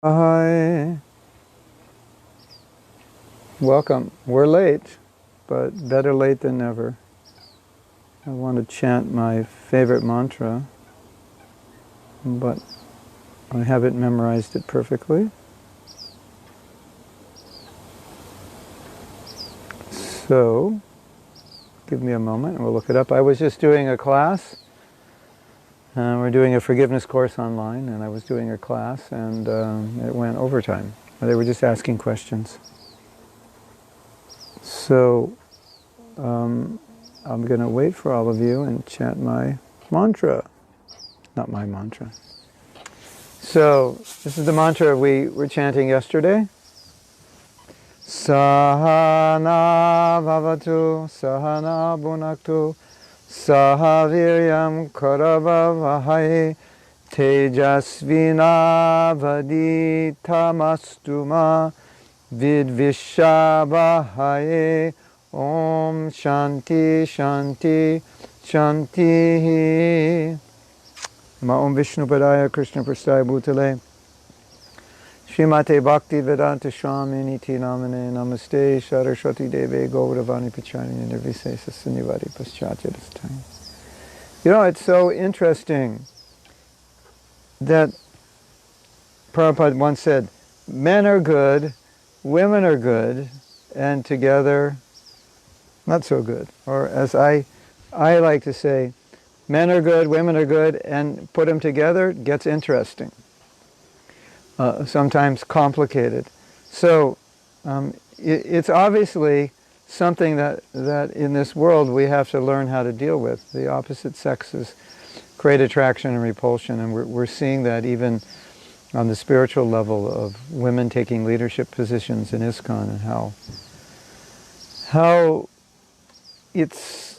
Hi. Welcome. We're late, but better late than never. I want to chant my favorite mantra, but I haven't memorized it perfectly. So, give me a moment and we'll look it up. I was just doing a class. We're doing a forgiveness course online, and I was doing a class, and it went overtime. They were just asking questions. So, I'm going to wait for all of you and chant my mantra. Not my mantra. So, this is the mantra we were chanting yesterday. Sahana bhavatu, sahana bhunaktu, saha viryam karavavahai, tejasvina vaditamastu ma vidvishabhaye. Om Shanti Shanti Shanti. Ma Om Vishnu Padaya Krishna Prasthaya Bhutale Srimate Bhakti Vedanta Swamini Ti Namane Namaste Saraswati Deve Gauravani Pachani Nirvisesa Sunivari Paschatya Dastai. You know, it's so interesting that Prabhupada once said, men are good, women are good, and together not so good. Or as I like to say, men are good, women are good, and put them together, it gets interesting. Sometimes complicated. So it's obviously something that in this world we have to learn how to deal with. The opposite sexes create attraction and repulsion, and we're seeing that even on the spiritual level of women taking leadership positions in ISKCON, and how it's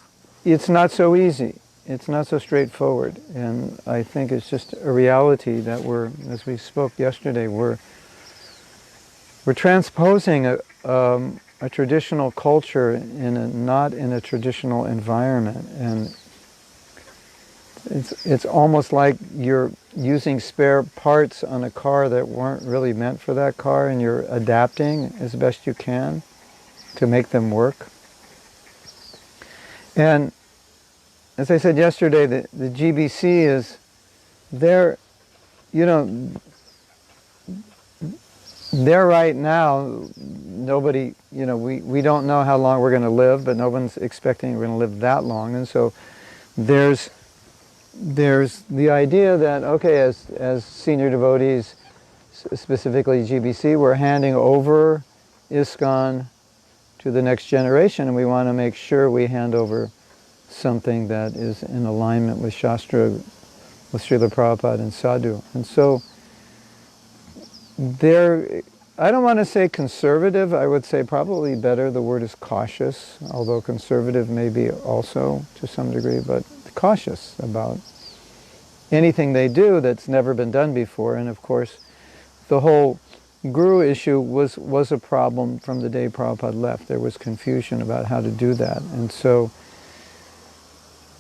not so easy. It's not so straightforward, and I think it's just a reality that as we spoke yesterday, we're transposing a traditional culture not in a traditional environment, and it's almost like you're using spare parts on a car that weren't really meant for that car, and you're adapting as best you can to make them work. And as I said yesterday, the GBC is there, they're right now, nobody, we don't know how long we're going to live, but no one's expecting we're going to live that long. And so there's the idea that, okay, as senior devotees, specifically GBC, we're handing over ISKCON to the next generation, and we want to make sure we hand over something that is in alignment with Shastra, with Srila Prabhupada and Sadhu. And so I don't want to say conservative, I would say probably better, the word is cautious, although conservative may be also to some degree, but cautious about anything they do that's never been done before. And of course, the whole guru issue was a problem from the day Prabhupada left. There was confusion about how to do that. And so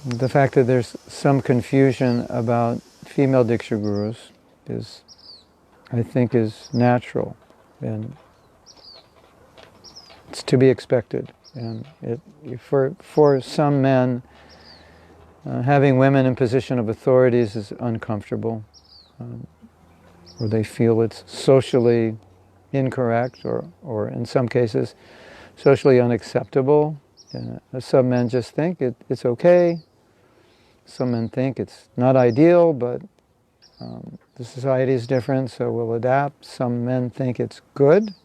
the fact that there's some confusion about female Diksha gurus I think is natural, and it's to be expected. And for some men, having women in position of authorities is uncomfortable, or they feel it's socially incorrect, or in some cases, socially unacceptable. Some men just think it's okay. Some men think it's not ideal, but the society is different, so we'll adapt. Some men think it's good.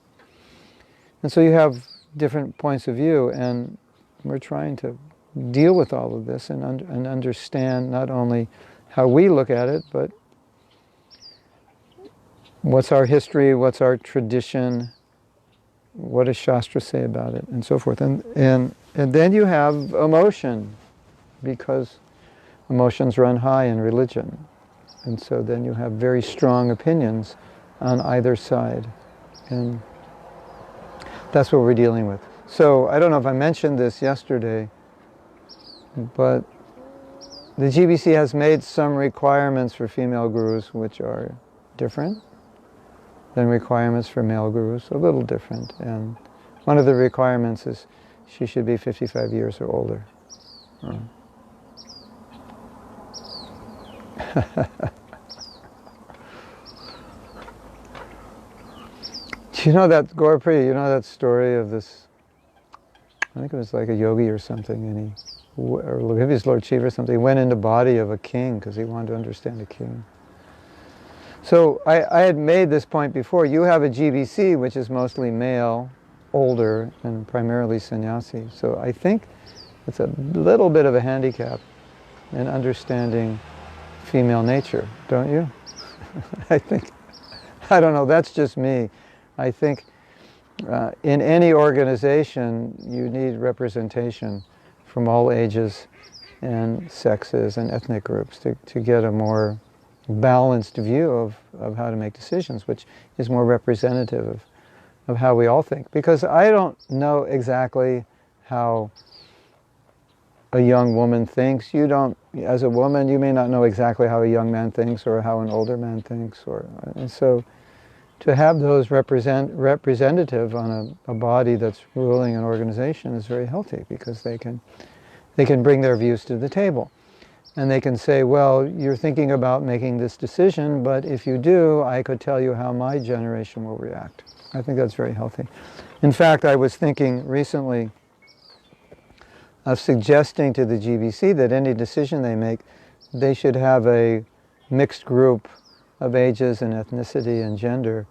And so you have different points of view, and we're trying to deal with all of this and understand not only how we look at it, but what's our history, what's our tradition, what does Shastra say about it, and so forth. And then you have emotion, because emotions run high in religion. And so then you have very strong opinions on either side. And that's what we're dealing with. So I don't know if I mentioned this yesterday, but the GBC has made some requirements for female gurus which are different. than requirements for male gurus, a little different. And one of the requirements is she should be 55 years or older. Do you know that, Gaurapriya, you know that story of this, I think it was like a yogi or something, and or maybe it was Lord Shiva or something, he went in the body of a king because he wanted to understand a king. So I had made this point before. You have a GBC, which is mostly male, older, and primarily sannyasi. So I think it's a little bit of a handicap in understanding female nature, don't you? I think, I don't know, that's just me. I think in any organization you need representation from all ages and sexes and ethnic groups to get a more balanced view of how to make decisions, which is more representative of how we all think. Because I don't know exactly how a young woman thinks. You don't, as a woman, you may not know exactly how a young man thinks or how an older man thinks. And so to have those representative on a body that's ruling an organization is very healthy, because they can bring their views to the table. And they can say, well, you're thinking about making this decision, but if you do, I could tell you how my generation will react. I think that's very healthy. In fact, I was thinking recently of suggesting to the GBC that any decision they make, they should have a mixed group of ages and ethnicity and gender,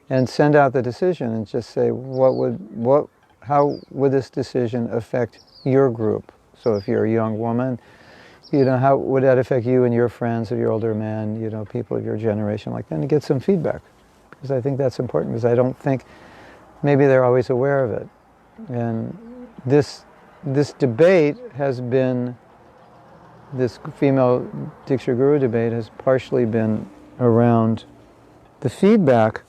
and send out the decision and just say, how would this decision affect your group? So if you're a young woman, how would that affect you and your friends, if you're older men, people of your generation, like that, and get some feedback. Because I think that's important, because I don't think maybe they're always aware of it. And this debate has been, this female Diksha Guru debate has partially been around the feedback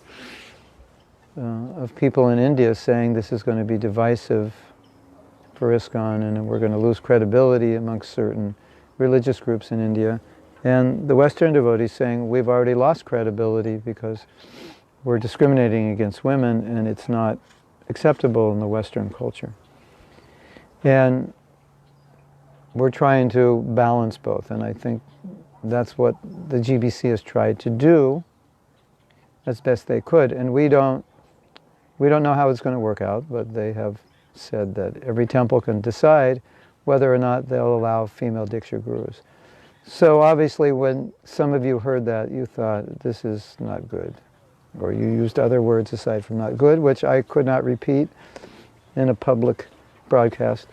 of people in India saying this is going to be divisive for ISKCON, and we're going to lose credibility amongst certain religious groups in India. And the Western devotees saying we've already lost credibility because we're discriminating against women and it's not acceptable in the Western culture. And we're trying to balance both, and I think that's what the GBC has tried to do as best they could. And we don't know how it's going to work out, but they have said that every temple can decide whether or not they'll allow female Diksha Gurus. So obviously when some of you heard that, you thought, this is not good. Or you used other words aside from not good, which I could not repeat in a public broadcast.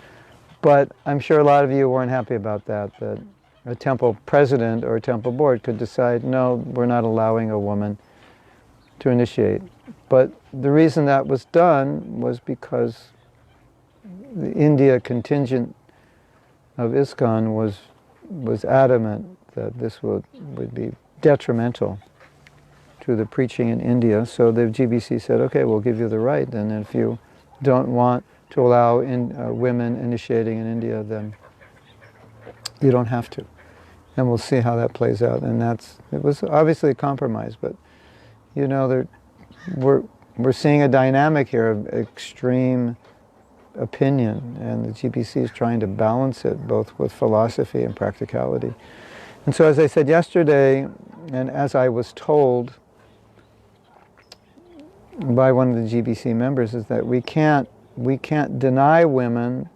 But I'm sure a lot of you weren't happy about that a temple president or a temple board could decide, no, we're not allowing a woman to initiate. But the reason that was done was because the India contingent of ISKCON was adamant that this would be detrimental to the preaching in India. So the GBC said, okay, we'll give you the right, and if you don't want to allow women initiating in India, then you don't have to. And we'll see how that plays out. And it was obviously a compromise, but we're seeing a dynamic here of extreme opinion, and the GBC is trying to balance it both with philosophy and practicality. And so as I said yesterday, and as I was told by one of the GBC members, is that we can't deny women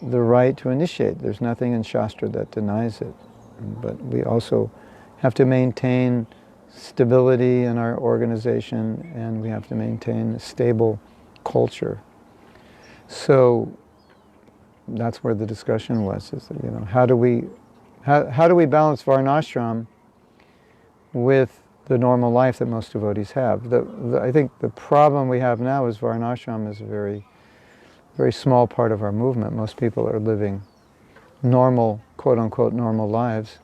the right to initiate. There's nothing in Shastra that denies it. But we also have to maintain stability in our organization, and we have to maintain a stable culture. So that's where the discussion was, is that, how do we balance Varnashram with the normal life that most devotees have? I think the problem we have now is Varnashram is a very, very small part of our movement. Most people are living normal, quote-unquote, normal lives,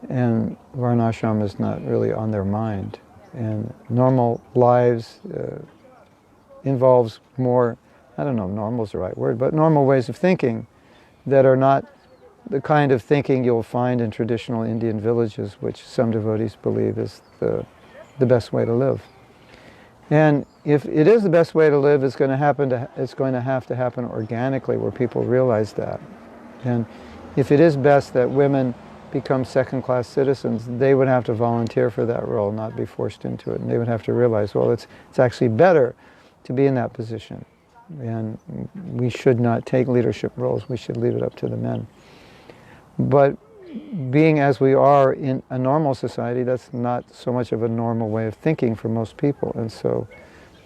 and Varnashram is not really on their mind. And normal lives involves more, I don't know if normal is the right word, but normal ways of thinking that are not the kind of thinking you'll find in traditional Indian villages, which some devotees believe is the the best way to live. And if it is the best way to live, it's going to have to happen organically, where people realize that. And if it is best that women become second-class citizens, they would have to volunteer for that role, not be forced into it. And they would have to realize, well, it's actually better to be in that position. And we should not take leadership roles. We should leave it up to the men. But being as we are in a normal society, that's not so much of a normal way of thinking for most people. And so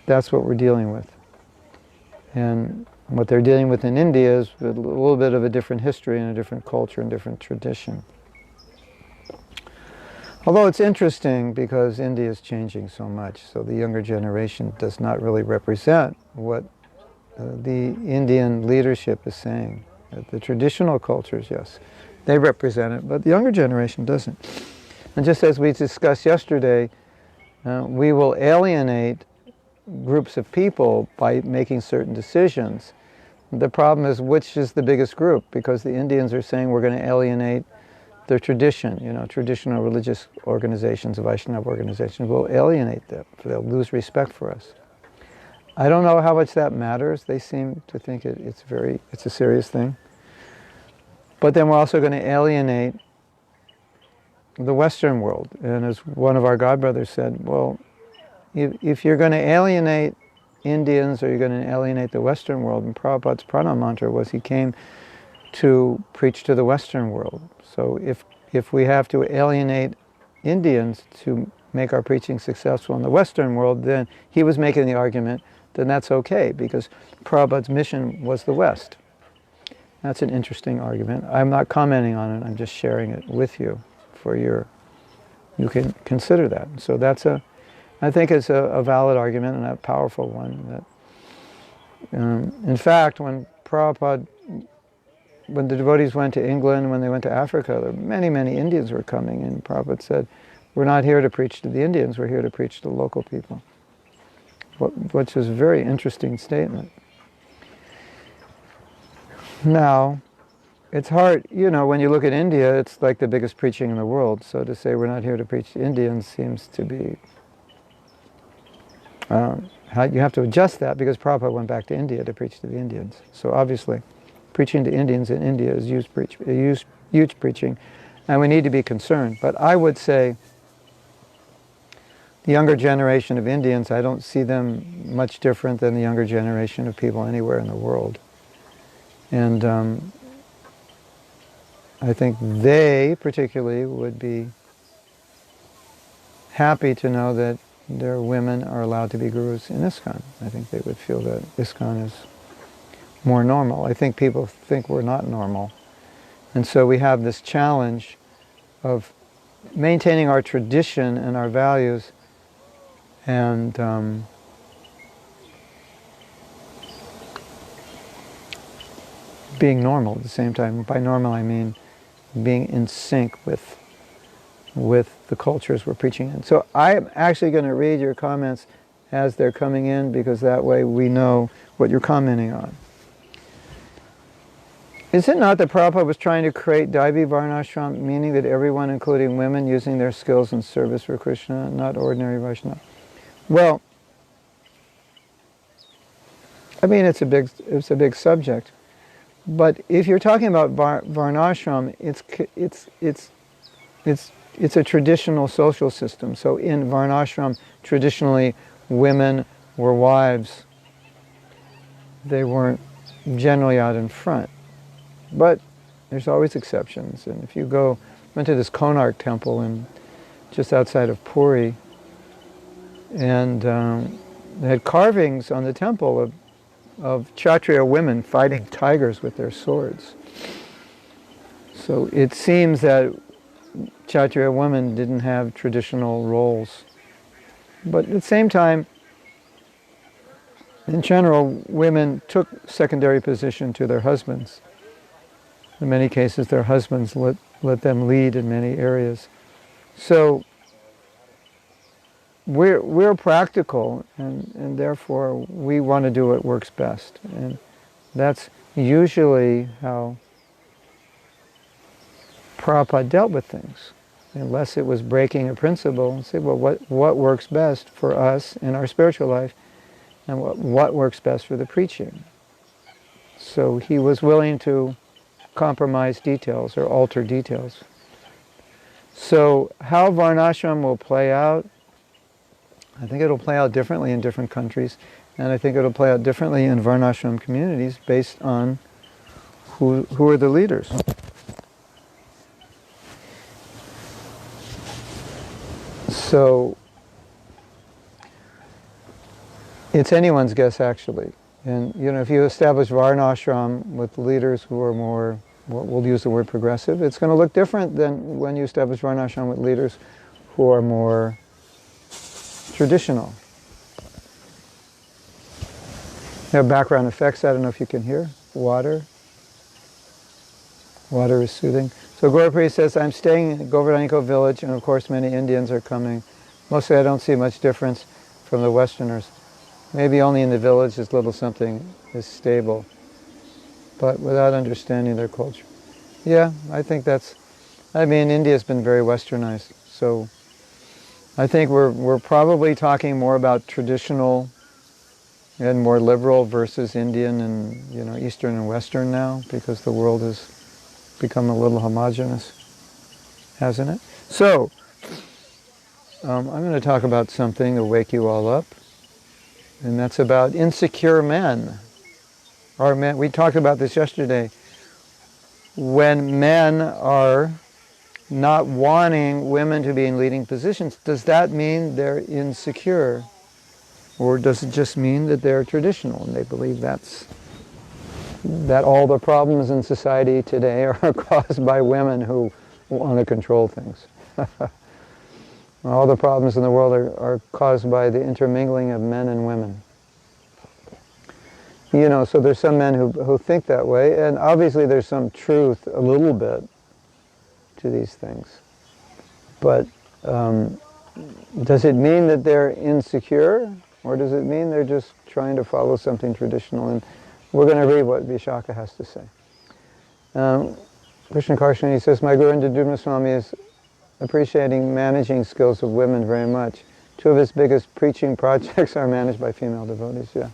that's what we're dealing with. And what they're dealing with in India is a little bit of a different history and a different culture and different tradition. Although it's interesting because India is changing so much, so the younger generation does not really represent what the Indian leadership is saying. The traditional cultures, yes, they represent it, but the younger generation doesn't. And just as we discussed yesterday, we will alienate groups of people by making certain decisions. The problem is, which is the biggest group? Because the Indians are saying we're going to alienate their tradition, traditional religious organizations, Vaishnava organizations, will alienate them. They'll lose respect for us. I don't know how much that matters. They seem to think it's a serious thing. But then we're also going to alienate the Western world. And as one of our godbrothers said, well, if you're going to alienate Indians or you're going to alienate the Western world, and Prabhupada's pranam mantra was he came to preach to the Western world. So if we have to alienate Indians to make our preaching successful in the Western world, then he was making the argument, then that's okay, because Prabhupada's mission was the West. That's an interesting argument. I'm not commenting on it, I'm just sharing it with you for you can consider that. So I think it's a valid argument and a powerful one. That, in fact, when the devotees went to England, when they went to Africa, there were many, many Indians were coming, and Prabhupada said, we're not here to preach to the Indians, we're here to preach to local people. Which is a very interesting statement. Now, it's hard, when you look at India, it's like the biggest preaching in the world, so to say we're not here to preach to Indians seems to be, you have to adjust that because Prabhupada went back to India to preach to the Indians. So obviously, preaching to Indians in India is huge preaching, and we need to be concerned. But I would say the younger generation of Indians, I don't see them much different than the younger generation of people anywhere in the world. And I think they particularly would be happy to know that their women are allowed to be gurus in ISKCON. I think they would feel that ISKCON is more normal. I think people think we're not normal. And so we have this challenge of maintaining our tradition and our values and being normal at the same time. By normal I mean being in sync with the cultures we're preaching in. So I'm actually going to read your comments as they're coming in, because that way we know what you're commenting on. Is it not that Prabhupada was trying to create Daivi Varnashram, meaning that everyone, including women, using their skills in service for Krishna, not ordinary Vaishnava? Well, I mean, it's a big subject. But if you're talking about Varnashram, it's a traditional social system. So in Varnashram, traditionally, women were wives. They weren't generally out in front. But there's always exceptions. And if you went to this Konark temple just outside of Puri, and they had carvings on the temple of Kshatriya women fighting tigers with their swords. So it seems that Kshatriya women didn't have traditional roles. But at the same time, in general, women took secondary position to their husbands. In many cases, their husbands let them lead in many areas. So we're practical, and therefore we want to do what works best. And that's usually how Prabhupada dealt with things. unless it was breaking a principle, say, well, what works best for us in our spiritual life, and what works best for the preaching. So he was willing to compromise details or alter details. So how Varnashram will play out, I think it'll play out differently in different countries, and I think it'll play out differently in Varnashram communities based on who are the leaders. So it's anyone's guess, actually. And if you establish Varnashram with leaders who are more, we'll use the word progressive, it's going to look different than when you establish Varnashram with leaders who are more traditional. There are background effects, I don't know if you can hear. Water. Water is soothing. So Gaurapuri says, I'm staying in Govardhaniko village, and of course many Indians are coming. Mostly I don't see much difference from the Westerners. Maybe only in the village is little something is stable, but without understanding their culture. Yeah, I think India's been very westernized, so I think we're probably talking more about traditional and more liberal versus Indian and Eastern and Western now, because the world has become a little homogeneous, hasn't it? So, I'm going to talk about something to wake you all up, and that's about insecure men. We talked about this yesterday. When men are not wanting women to be in leading positions, does that mean they're insecure? Or does it just mean that they're traditional and they believe that all the problems in society today are caused by women who want to control things? All the problems in the world are caused by the intermingling of men and women. So there's some men who think that way, and obviously there's some truth, a little bit, to these things. But does it mean that they're insecure, or does it mean they're just trying to follow something traditional? And we're going to read what Vishaka has to say. Krishna Karshani says, my Guru Indradumna Swami is appreciating managing skills of women very much. 2 of his biggest preaching projects are managed by female devotees. Yeah.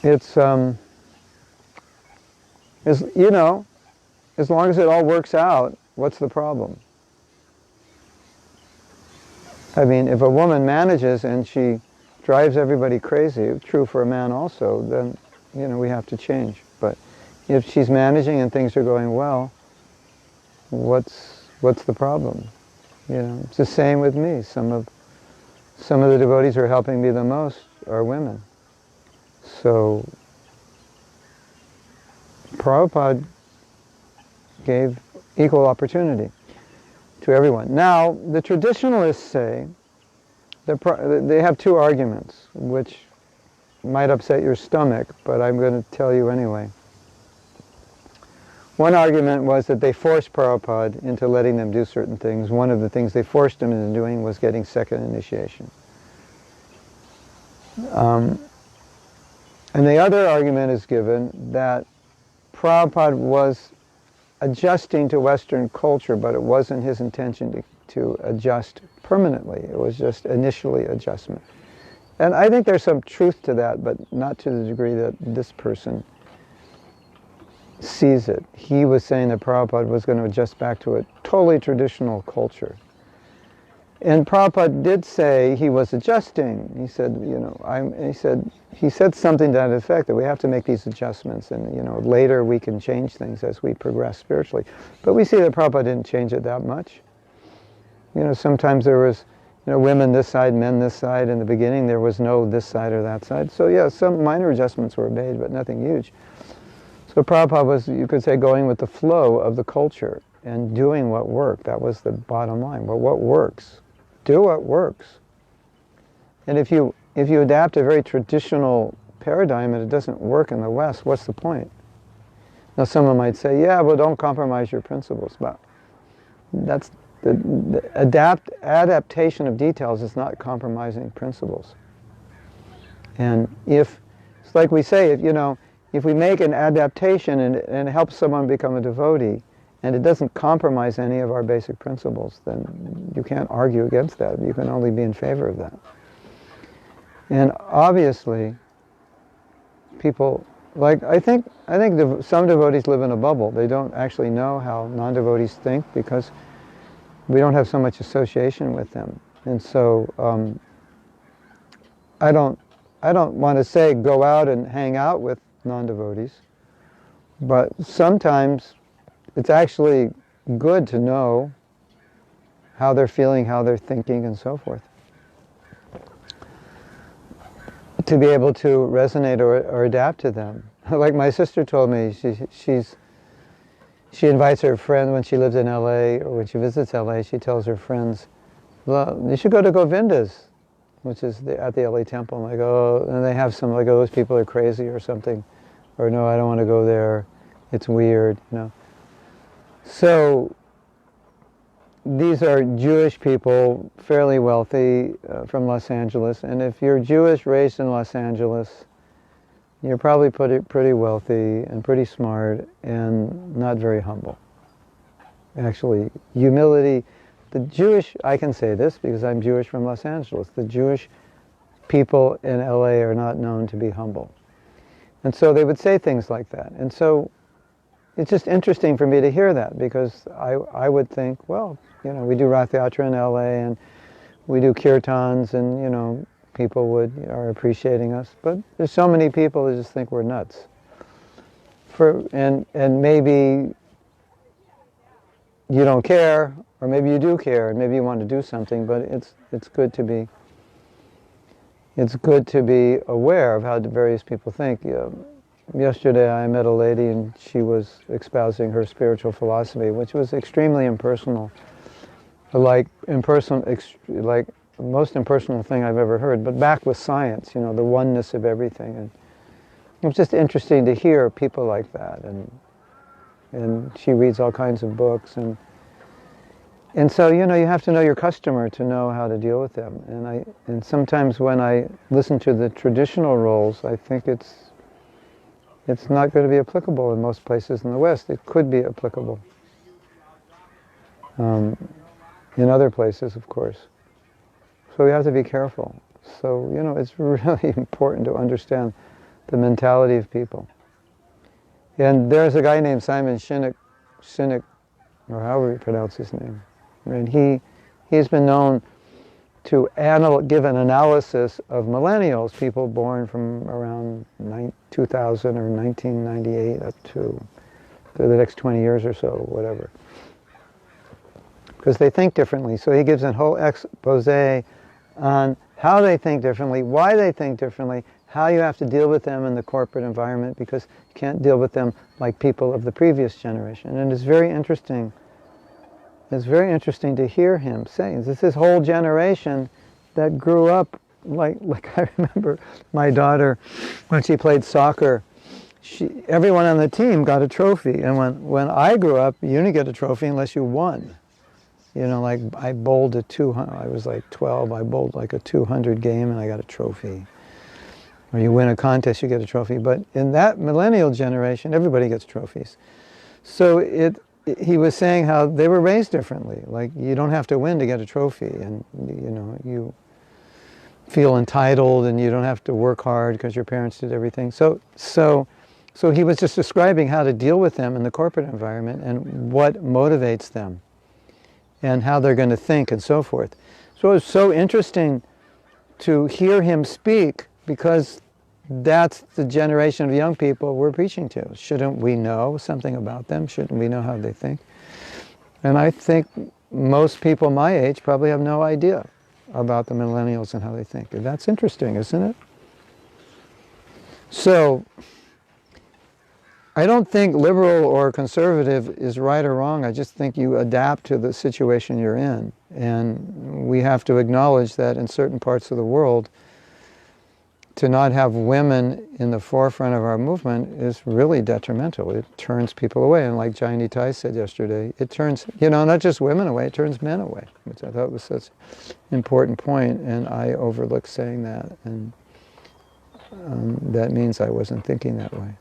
It's, as long as it all works out, what's the problem? I mean, if a woman manages and she drives everybody crazy, true for a man also, then, we have to change. But if she's managing and things are going well, what's the problem? It's the same with me. Some of the devotees who are helping me the most are women. So Prabhupada gave equal opportunity to everyone. Now, the traditionalists say, they have 2 arguments, which might upset your stomach, but I'm going to tell you anyway. One argument was that they forced Prabhupada into letting them do certain things. One of the things they forced him into doing was getting second initiation. And the other argument is given that Prabhupada was adjusting to Western culture, but it wasn't his intention to adjust permanently. It was just initially adjustment. And I think there's some truth to that, but not to the degree that this person sees it. He was saying that Prabhupada was going to adjust back to a totally traditional culture. And Prabhupada did say he was adjusting. He said, he said something to that effect, that we have to make these adjustments, and later we can change things as we progress spiritually. But we see that Prabhupada didn't change it that much. Sometimes there was, women this side, men this side. In the beginning, there was no this side or that side. So yeah, some minor adjustments were made, but nothing huge. So Prabhupada was, you could say, going with the flow of the culture and doing what worked. That was the bottom line. Well, what works? Do what works. And if you adapt a very traditional paradigm and it doesn't work in the West, what's the point? Now someone might say, yeah, well, don't compromise your principles. But that's the adaptation of details is not compromising principles. And it's like we say, if we make an adaptation and it helps someone become a devotee, and it doesn't compromise any of our basic principles, then you can't argue against that. You can only be in favor of that. And obviously, people, like, I think some devotees live in a bubble. They don't actually know how non-devotees think because we don't have so much association with them. And so I don't want to say go out and hang out with non-devotees, but sometimes it's actually good to know how they're feeling, how they're thinking, and so forth, to be able to resonate or adapt to them. Like my sister told me, she invites her friend when she lives in LA, or when she visits LA, she tells her friends, well, you should go to Govinda's, which is at the LA temple. And I go, and they have some, like, oh, those people are crazy or something, or no, I don't want to go there, it's weird, you know. So these are Jewish people, fairly wealthy, from Los Angeles, and if you're Jewish raised in Los Angeles, you're probably pretty wealthy and pretty smart and not very humble. Actually, humility, the Jewish, I can say this because I'm Jewish from Los Angeles, the Jewish people in LA are not known to be humble. And so they would say things like that. And so it's just interesting for me to hear that, because I would think, well, you know, we do Rath Yatra in LA and we do kirtans, and, you know, people are appreciating us. But there's so many people who just think we're nuts. And maybe you don't care, or maybe you do care, and maybe you want to do something, but it's good to be aware of how various people think. Yesterday I met a lady and she was espousing her spiritual philosophy, which was extremely impersonal, like the most impersonal thing I've ever heard, but backed with science, you know, the oneness of everything. And it was just interesting to hear people like that. And she reads all kinds of books, and so, you know, you have to know your customer to know how to deal with them. And sometimes when I listen to the traditional roles, I think it's not going to be applicable in most places in the West. It could be applicable in other places, of course. So we have to be careful. So, you know, it's really important to understand the mentality of people. And there's a guy named Simon Sinek, or however you pronounce his name, and he's been known to give an analysis of millennials, people born from around 2000 or 1998 up to the next 20 years or so, whatever. Because they think differently. So he gives a whole expose on how they think differently, why they think differently, how you have to deal with them in the corporate environment, because you can't deal with them like people of the previous generation. And it's very interesting. It's very interesting to hear him saying this whole generation that grew up like I remember my daughter when she played soccer. Everyone on the team got a trophy, and when I grew up, you didn't get a trophy unless you won. You know, like I bowled a 200. I was like 12. I bowled like a 200 game, and I got a trophy. Or you win a contest, you get a trophy. But in that millennial generation, everybody gets trophies. So he was saying how they were raised differently. Like, you don't have to win to get a trophy, and, you know, you feel entitled, and you don't have to work hard because your parents did everything. So he was just describing how to deal with them in the corporate environment and what motivates them and how they're going to think and so forth. So it was so interesting to hear him speak, because that's the generation of young people we're preaching to. Shouldn't we know something about them? Shouldn't we know how they think? And I think most people my age probably have no idea about the millennials and how they think. And that's interesting, isn't it? So I don't think liberal or conservative is right or wrong. I just think you adapt to the situation you're in. And we have to acknowledge that in certain parts of the world, to not have women in the forefront of our movement is really detrimental. It turns people away. And like Jai Nitai said yesterday, it turns, you know, not just women away, it turns men away, which I thought was such an important point, and I overlooked saying that. And that means I wasn't thinking that way.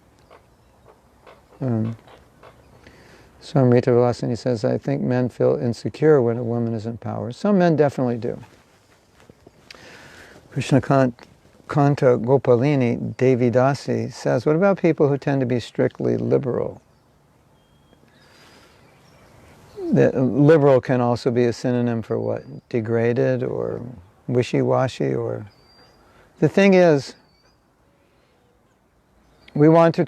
So Amrita Vilasini says, I think men feel insecure when a woman is in power. Some men definitely do. Krishnakanta Gopalini Devidasi says, what about people who tend to be strictly liberal? Liberal can also be a synonym for what? Degraded or wishy-washy or... The thing is, we want to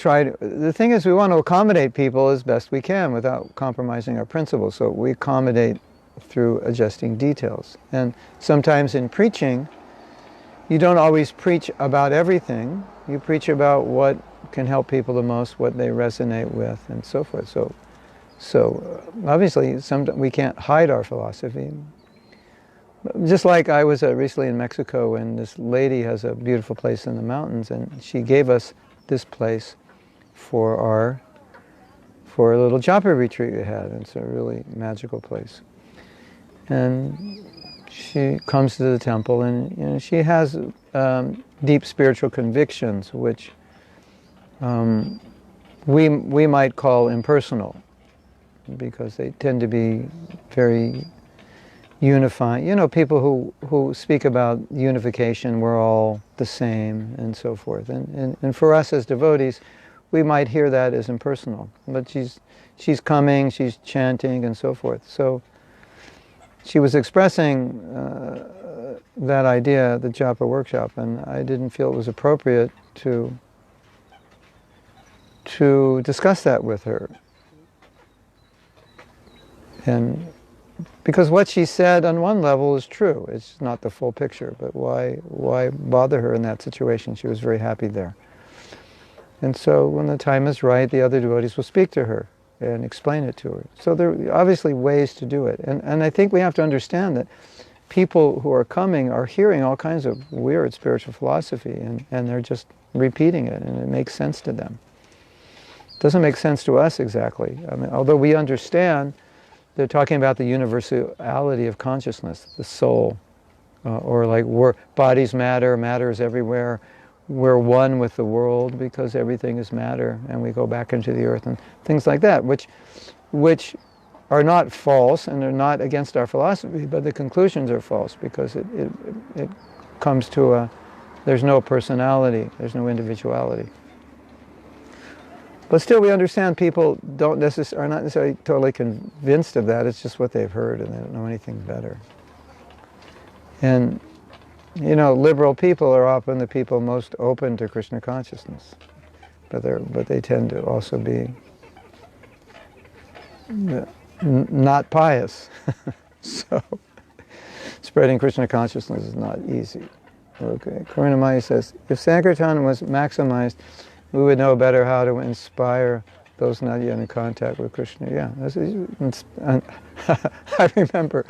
accommodate people as best we can without compromising our principles. So we accommodate through adjusting details. And sometimes in preaching, you don't always preach about everything. You preach about what can help people the most, what they resonate with, and so forth. So obviously, we can't hide our philosophy. Just like I was recently in Mexico, and this lady has a beautiful place in the mountains, and she gave us this place for a little japa retreat we had. It's a really magical place. And she comes to the temple, and she has deep spiritual convictions, which we might call impersonal, because they tend to be very unifying. You know, people who speak about unification, we're all the same, and so forth. And for us as devotees, we might hear that as impersonal. But she's coming, she's chanting, and so forth. So she was expressing that idea at the japa workshop, and I didn't feel it was appropriate to discuss that with her. And because what she said on one level is true, it's not the full picture, but why bother her in that situation? She was very happy there. And so when the time is right, the other devotees will speak to her and explain it to her. So there are obviously ways to do it. And I think we have to understand that people who are coming are hearing all kinds of weird spiritual philosophy, and they're just repeating it, and it makes sense to them. It doesn't make sense to us exactly. I mean, although we understand, they're talking about the universality of consciousness, the soul, or like bodies matter, matter is everywhere. We're one with the world because everything is matter, and we go back into the earth and things like that, which are not false and they're not against our philosophy, but the conclusions are false because it comes to there's no personality, there's no individuality. But still, we understand people are not necessarily totally convinced of that. It's just what they've heard, and they don't know anything better. And, you know, liberal people are often the people most open to Krishna consciousness. But they tend to also be not pious. So, spreading Krishna consciousness is not easy. Okay, Karuna Maya says, if Sankirtan was maximized, we would know better how to inspire those not yet in contact with Krishna. Yeah, I remember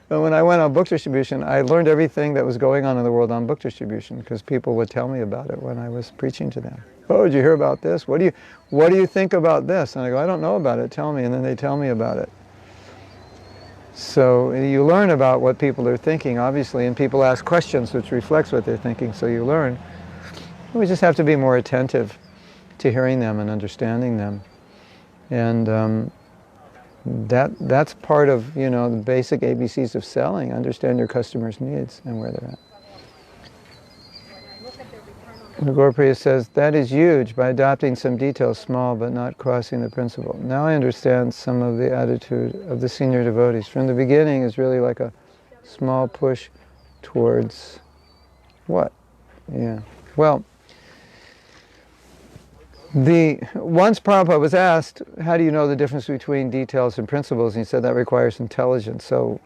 when I went on book distribution, I learned everything that was going on in the world on book distribution because people would tell me about it when I was preaching to them. Oh, did you hear about this? What do you think about this? And I go, I don't know about it, tell me. And then they tell me about it. So you learn about what people are thinking, obviously, and people ask questions which reflects what they're thinking, so you learn. We just have to be more attentive to hearing them and understanding them. And that's part of, you know, the basic ABCs of selling. Understand your customers' needs and where they're at. Gaurapriya says, that is huge by adopting some details small but not crossing the principle. Now I understand some of the attitude of the senior devotees. From the beginning is really like a small push towards what? Yeah. Well, once Prabhupada was asked, how do you know the difference between details and principles? And he said that requires intelligence. So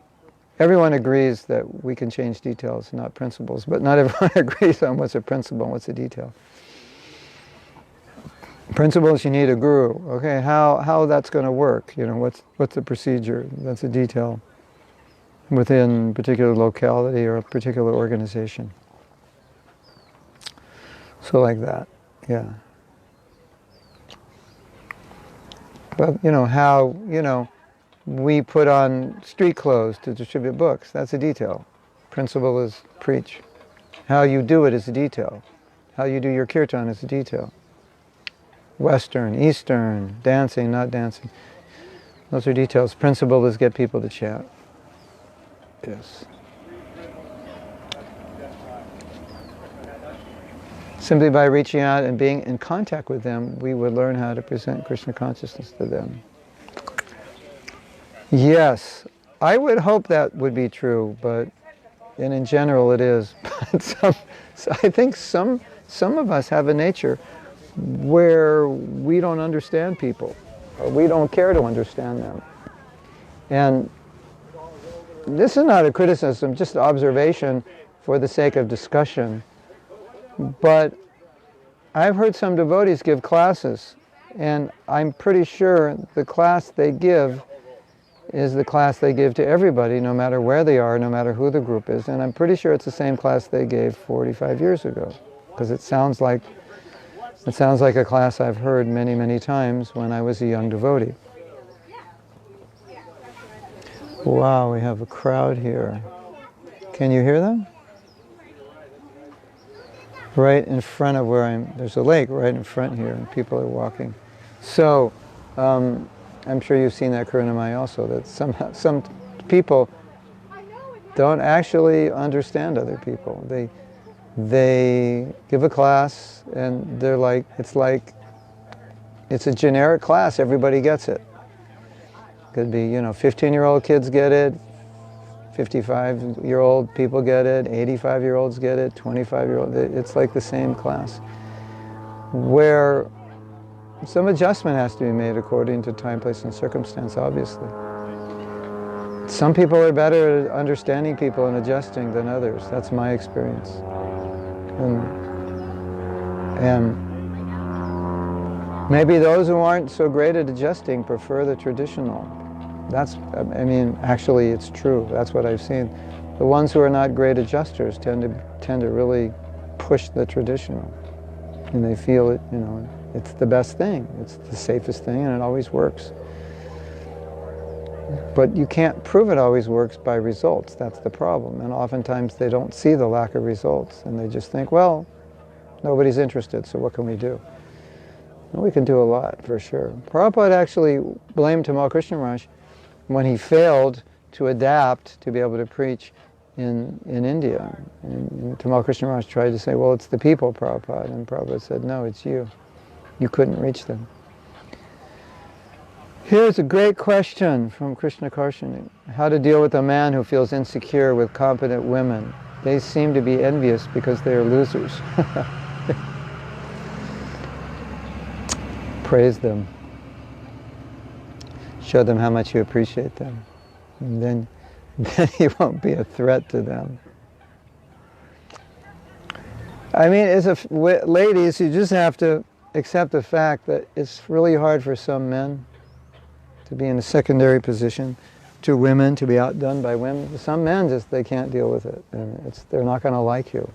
everyone agrees that we can change details, not principles, but not everyone agrees on what's a principle and what's a detail. Principles, you need a guru. Okay, how that's going to work? You know, what's the procedure? That's a detail within a particular locality or a particular organization. So like that, yeah. But, you know, how, you know, we put on street clothes to distribute books, that's a detail. Principle is preach. How you do it is a detail. How you do your kirtan is a detail. Western, Eastern, dancing, not dancing. Those are details. Principle is get people to chant. Yes. Simply by reaching out and being in contact with them, we would learn how to present Krishna consciousness to them. Yes, I would hope that would be true, and in general it is. But I think some of us have a nature where we don't understand people, or we don't care to understand them. And this is not a criticism, just observation for the sake of discussion. But I've heard some devotees give classes, and I'm pretty sure the class they give is the class they give to everybody, no matter where they are, no matter who the group is. And I'm pretty sure it's the same class they gave 45 years ago, because it sounds like a class I've heard many, many times when I was a young devotee. Wow, we have a crowd here. Can you hear them? Right in front of where there's a lake right in front here, and people are walking. So, I'm sure you've seen that Karunamai also, that some people don't actually understand other people. They give a class, and they're like, it's a generic class, everybody gets it. Could be, 15-year-old kids get it, 55-year-old people get it, 85-year-olds get it, 25-year-olds, it's like the same class. Where some adjustment has to be made according to time, place, and circumstance, obviously. Some people are better at understanding people and adjusting than others. That's my experience. And maybe those who aren't so great at adjusting prefer the traditional. Actually it's true. That's what I've seen. The ones who are not great adjusters tend to really push the traditional. And they feel it, it's the best thing. It's the safest thing, and it always works. But you can't prove it always works by results. That's the problem. And oftentimes they don't see the lack of results, and they just think, well, nobody's interested, so what can we do? And we can do a lot, for sure. Prabhupada actually blamed Tamal Krishna Maharaj when he failed to adapt to be able to preach in India. And Tamal Krishna Maharaj tried to say, well, it's the people, Prabhupada. And Prabhupada said, no, it's you. You couldn't reach them. Here's a great question from Krishna Karshani. How to deal with a man who feels insecure with competent women. They seem to be envious because they are losers. Praise them. Show them how much you appreciate them. And then you won't be a threat to them. Ladies, you just have to accept the fact that it's really hard for some men to be in a secondary position, to women to be outdone by women. Some men they can't deal with it, and they're not going to like you.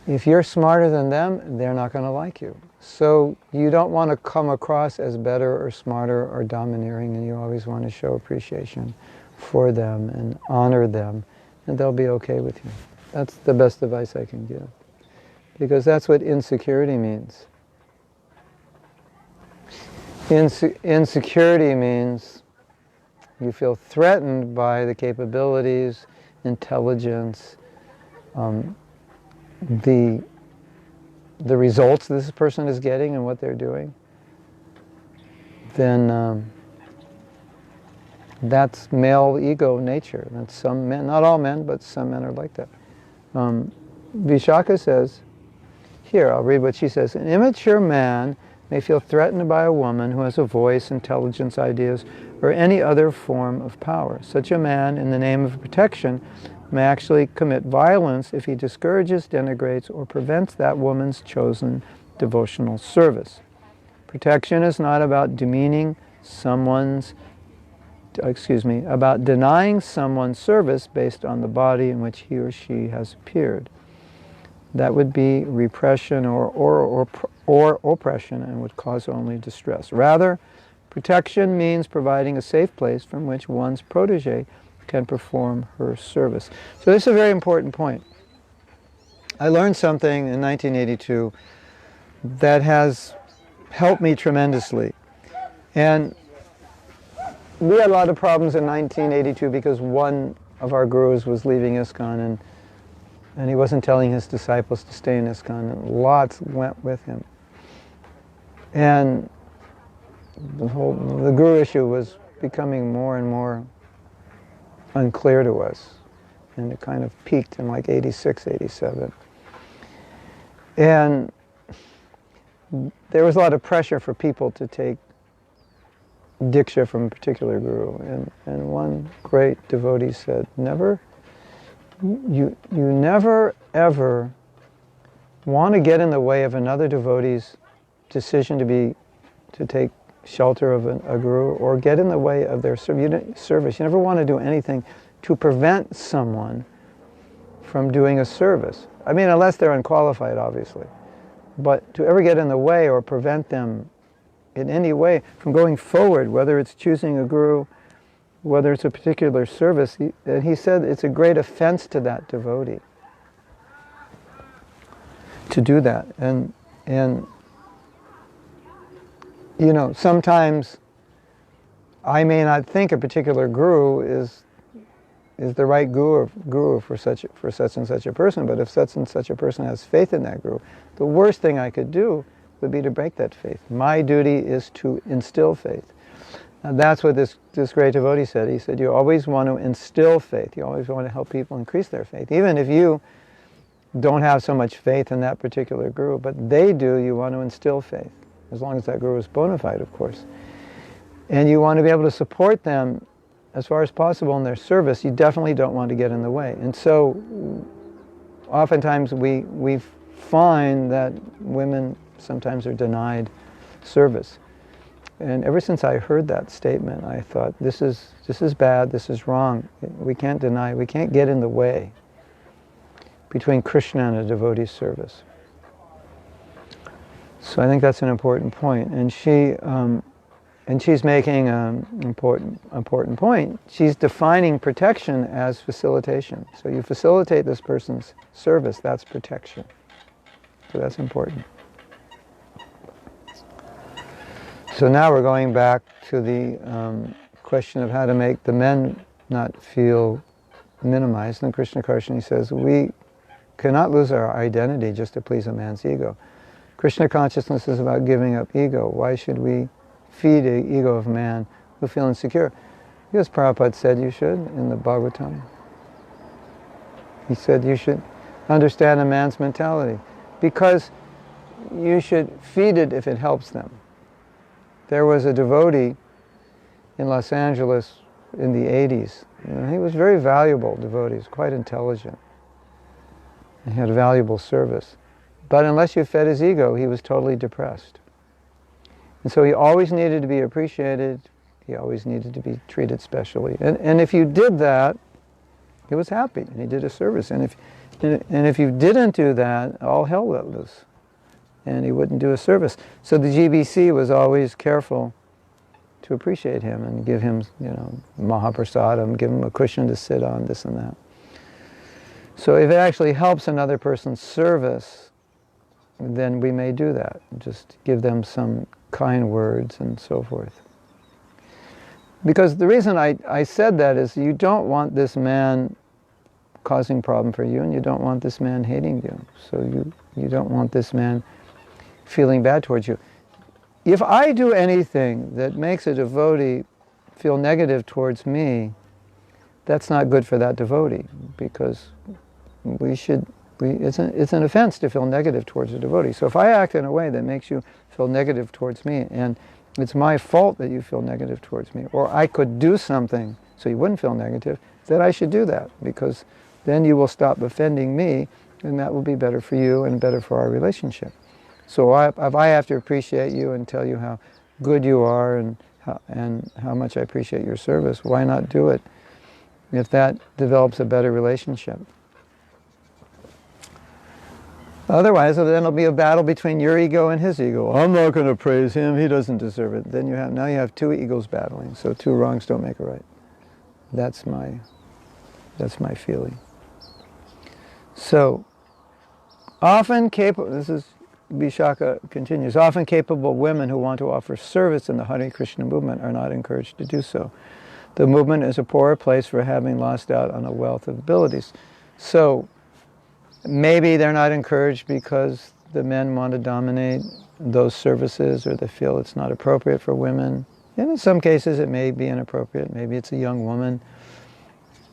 If you're smarter than them, they're not going to like you. So you don't want to come across as better or smarter or domineering, and you always want to show appreciation for them and honor them, and they'll be okay with you. That's the best advice I can give. Because that's what insecurity means. Insecurity means you feel threatened by the capabilities, intelligence, the results this person is getting and what they're doing. Then that's male ego nature. That's some men, not all men, but some men are like that. Vishaka says, here, I'll read what she says. An immature man may feel threatened by a woman who has a voice, intelligence, ideas, or any other form of power. Such a man, in the name of protection, may actually commit violence if he discourages, denigrates, or prevents that woman's chosen devotional service. Protection is not about denying someone's service based on the body in which he or she has appeared. That would be repression or oppression and would cause only distress. Rather, protection means providing a safe place from which one's protege can perform her service. So this is a very important point. I learned something in 1982 that has helped me tremendously. And we had a lot of problems in 1982 because one of our gurus was leaving ISKCON, and he wasn't telling his disciples to stay in ISKCON, and lots went with him. And the guru issue was becoming more and more unclear to us, and it kind of peaked in like 86, 87. And there was a lot of pressure for people to take Diksha from a particular guru, and one great devotee said, you never ever want to get in the way of another devotee's decision to take shelter of a guru, or get in the way of their service. You never want to do anything to prevent someone from doing a service. I mean, unless they're unqualified, obviously. But to ever get in the way or prevent them in any way from going forward, whether it's choosing a guru, whether it's a particular service, he said it's a great offense to that devotee to do that. And you know, sometimes I may not think a particular guru is the right guru for such and such a person, but if such and such a person has faith in that guru, the worst thing I could do would be to break that faith. My duty is to instill faith. Now that's what this great devotee said. He said, you always want to instill faith. You always want to help people increase their faith. Even if you don't have so much faith in that particular guru, but they do, you want to instill faith. As long as that guru is bona fide, of course. And you want to be able to support them as far as possible in their service. You definitely don't want to get in the way. And so oftentimes we find that women sometimes are denied service. And ever since I heard that statement, I thought, this is bad, this is wrong. We can't deny, we can't get in the way between Krishna and a devotee's service. So I think that's an important point. And she's making an important point. She's defining protection as facilitation. So you facilitate this person's service, that's protection. So that's important. So now we're going back to the question of how to make the men not feel minimized. And Krishna Karshani says, we cannot lose our identity just to please a man's ego. Krishna consciousness is about giving up ego. Why should we feed the ego of man who feel insecure? Because Prabhupada said you should in the Bhagavatam. He said you should understand a man's mentality, because you should feed it if it helps them. There was a devotee in Los Angeles in the 80s. He was a very valuable devotee. He was quite intelligent. He had a valuable service. But unless you fed his ego, he was totally depressed. And so he always needed to be appreciated. He always needed to be treated specially. And if you did that, he was happy, and he did a service. And if you didn't do that, all hell let loose, and he wouldn't do a service. So the GBC was always careful to appreciate him and give him, Mahaprasadam, give him a cushion to sit on, this and that. So if it actually helps another person's service, then we may do that. Just give them some kind words and so forth. Because the reason I said that is you don't want this man causing problem for you, and you don't want this man hating you. So you don't want this man feeling bad towards you. If I do anything that makes a devotee feel negative towards me, that's not good for that devotee, because it's an offense to feel negative towards a devotee. So if I act in a way that makes you feel negative towards me, and it's my fault that you feel negative towards me, or I could do something so you wouldn't feel negative, then I should do that, because then you will stop offending me, and that will be better for you and better for our relationship. So if I have to appreciate you and tell you how good you are and how much I appreciate your service, why not do it if that develops a better relationship? Otherwise, then it'll be a battle between your ego and his ego. I'm not going to praise him, he doesn't deserve it. Then now you have two egos battling, so two wrongs don't make a right. That's my feeling. So, often capable, this is Vishaka continues, often capable women who want to offer service in the Hare Krishna movement are not encouraged to do so. The movement is a poorer place for having lost out on a wealth of abilities. So maybe they're not encouraged because the men want to dominate those services, or they feel it's not appropriate for women. And in some cases it may be inappropriate. Maybe it's a young woman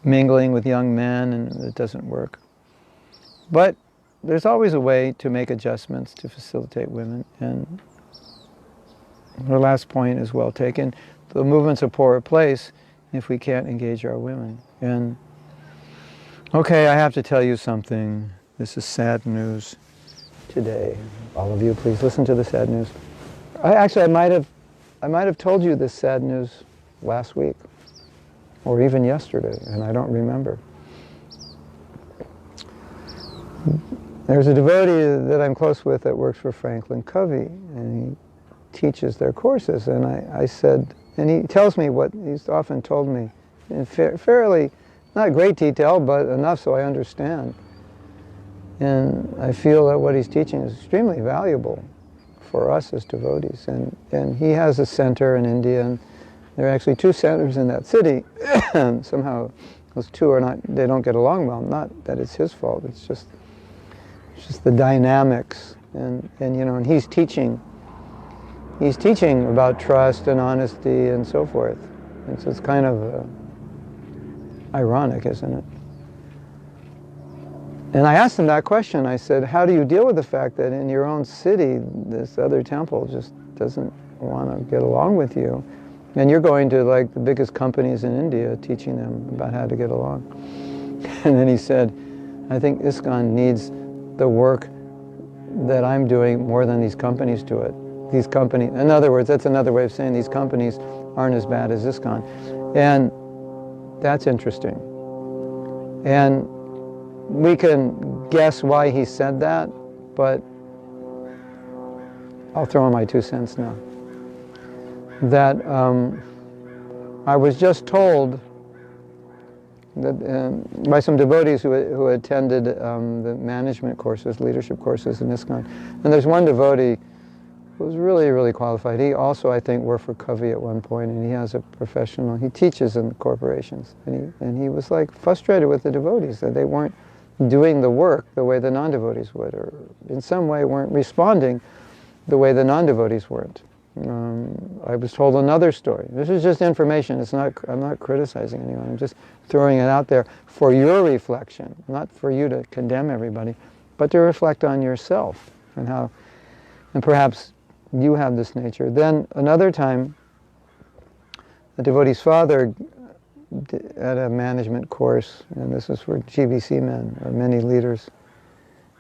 mingling with young men and it doesn't work. But there's always a way to make adjustments to facilitate women, and her last point is well taken. The movement's a poorer place if we can't engage our women. And okay, I have to tell you something. This is sad news today. All of you, please listen to the sad news. I might have told you this sad news last week, or even yesterday, and I don't remember. There's a devotee that I'm close with that works for Franklin Covey, and he teaches their courses. And I said, and he tells me what he's often told me in fairly, not great detail, but enough so I understand. And I feel that what he's teaching is extremely valuable for us as devotees. And he has a center in India, and there are actually 2 centers in that city. Somehow those 2 are not, they don't get along well. Not that it's his fault, it's just the dynamics. And you know, and he's teaching about trust and honesty and so forth. And so it's kind of ironic, isn't it? And I asked him that question. I said, how do you deal with the fact that in your own city, this other temple just doesn't want to get along with you? And you're going to like the biggest companies in India teaching them about how to get along. And then he said, I think ISKCON needs the work that I'm doing more than these companies do it. These companies, in other words, that's another way of saying these companies aren't as bad as ISKCON. And that's interesting. And we can guess why he said that, but I'll throw in my 2 cents now. That I was just told that by some devotees who attended the management courses, leadership courses in ISKCON. And there's one devotee who was really, really qualified. He also, I think, worked for Covey at one point, and he has a professional, he teaches in corporations. And he was like frustrated with the devotees that they weren't doing the work the way the non-devotees would, or in some way weren't responding the way the non-devotees weren't. I was told another story. This is just information. It's not, I'm not criticizing anyone. I'm just throwing it out there for your reflection, not for you to condemn everybody, but to reflect on yourself and how, and perhaps you have this nature. Then another time, the devotee's father at a management course, and this was for GBC men, or many leaders,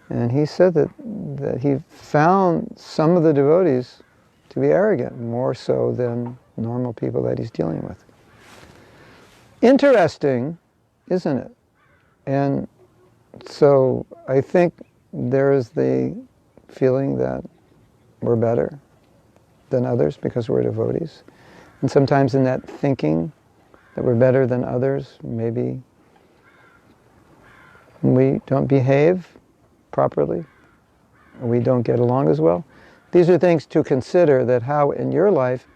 and he said that he found some of the devotees to be arrogant, more so than normal people that he's dealing with. Interesting, isn't it? And so I think there is the feeling that we're better than others because we're devotees. And sometimes in that thinking that we're better than others, maybe we don't behave properly, or we don't get along as well. These are things to consider, that how in your life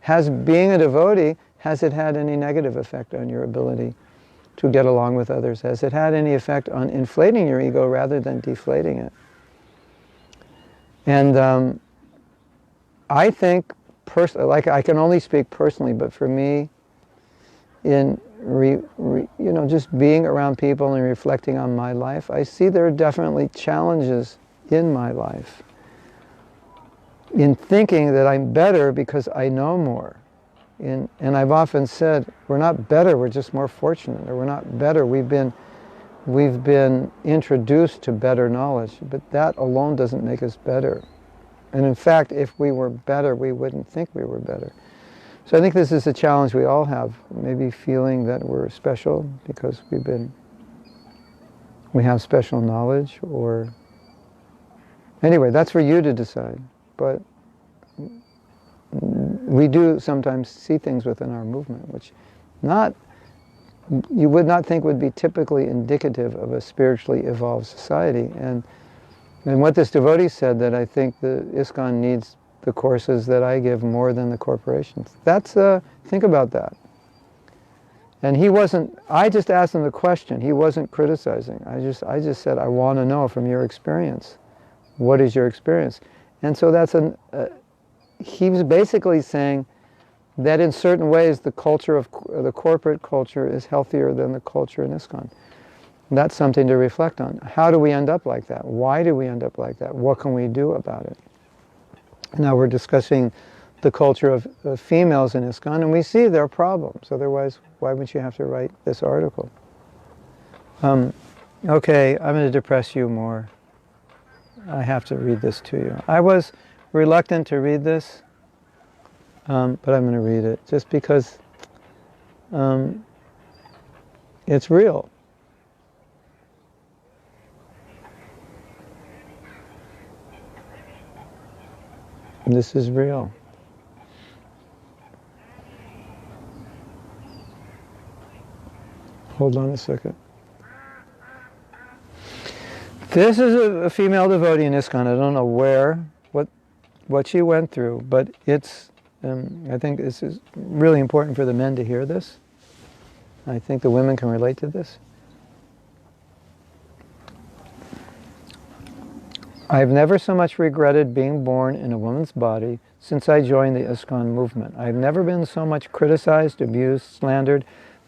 has being a devotee, has it had any negative effect on your ability to get along with others? Has it had any effect on inflating your ego rather than deflating it? And I think, like I can only speak personally, but for me, in just being around people and reflecting on my life, I see there are definitely challenges in my life in thinking that I'm better because I know more. And I've often said, we're not better, we're just more fortunate, or we're not better, we've been introduced to better knowledge, but that alone doesn't make us better. And in fact, if we were better, we wouldn't think we were better. So I think this is a challenge we all have, maybe feeling that we're special because we have special knowledge, or anyway, that's for you to decide. But we do sometimes see things within our movement which you would not think would be typically indicative of a spiritually evolved society. And And what this devotee said, that I think the ISKCON needs the courses that I give more than the corporations. That's, think about that. And he wasn't, I just asked him the question. He wasn't criticizing. I just said, I want to know from your experience. What is your experience? And so that's he was basically saying that in certain ways the culture of the corporate culture is healthier than the culture in ISKCON. That's something to reflect on. How do we end up like that? Why do we end up like that? What can we do about it? Now we're discussing the culture of females in ISKCON, and we see there are problems. Otherwise, why would you have to write this article? Okay, I'm going to depress you more. I have to read this to you. I was reluctant to read this, but I'm going to read it just because it's real. This is real. Hold on a second. This is a female devotee in ISKCON. I don't know where, what she went through, but it's, I think this is really important for the men to hear this. I think the women can relate to this. I've never so much regretted being born in a woman's body since I joined the ISKCON movement. I've never been so much criticized, abused, slandered,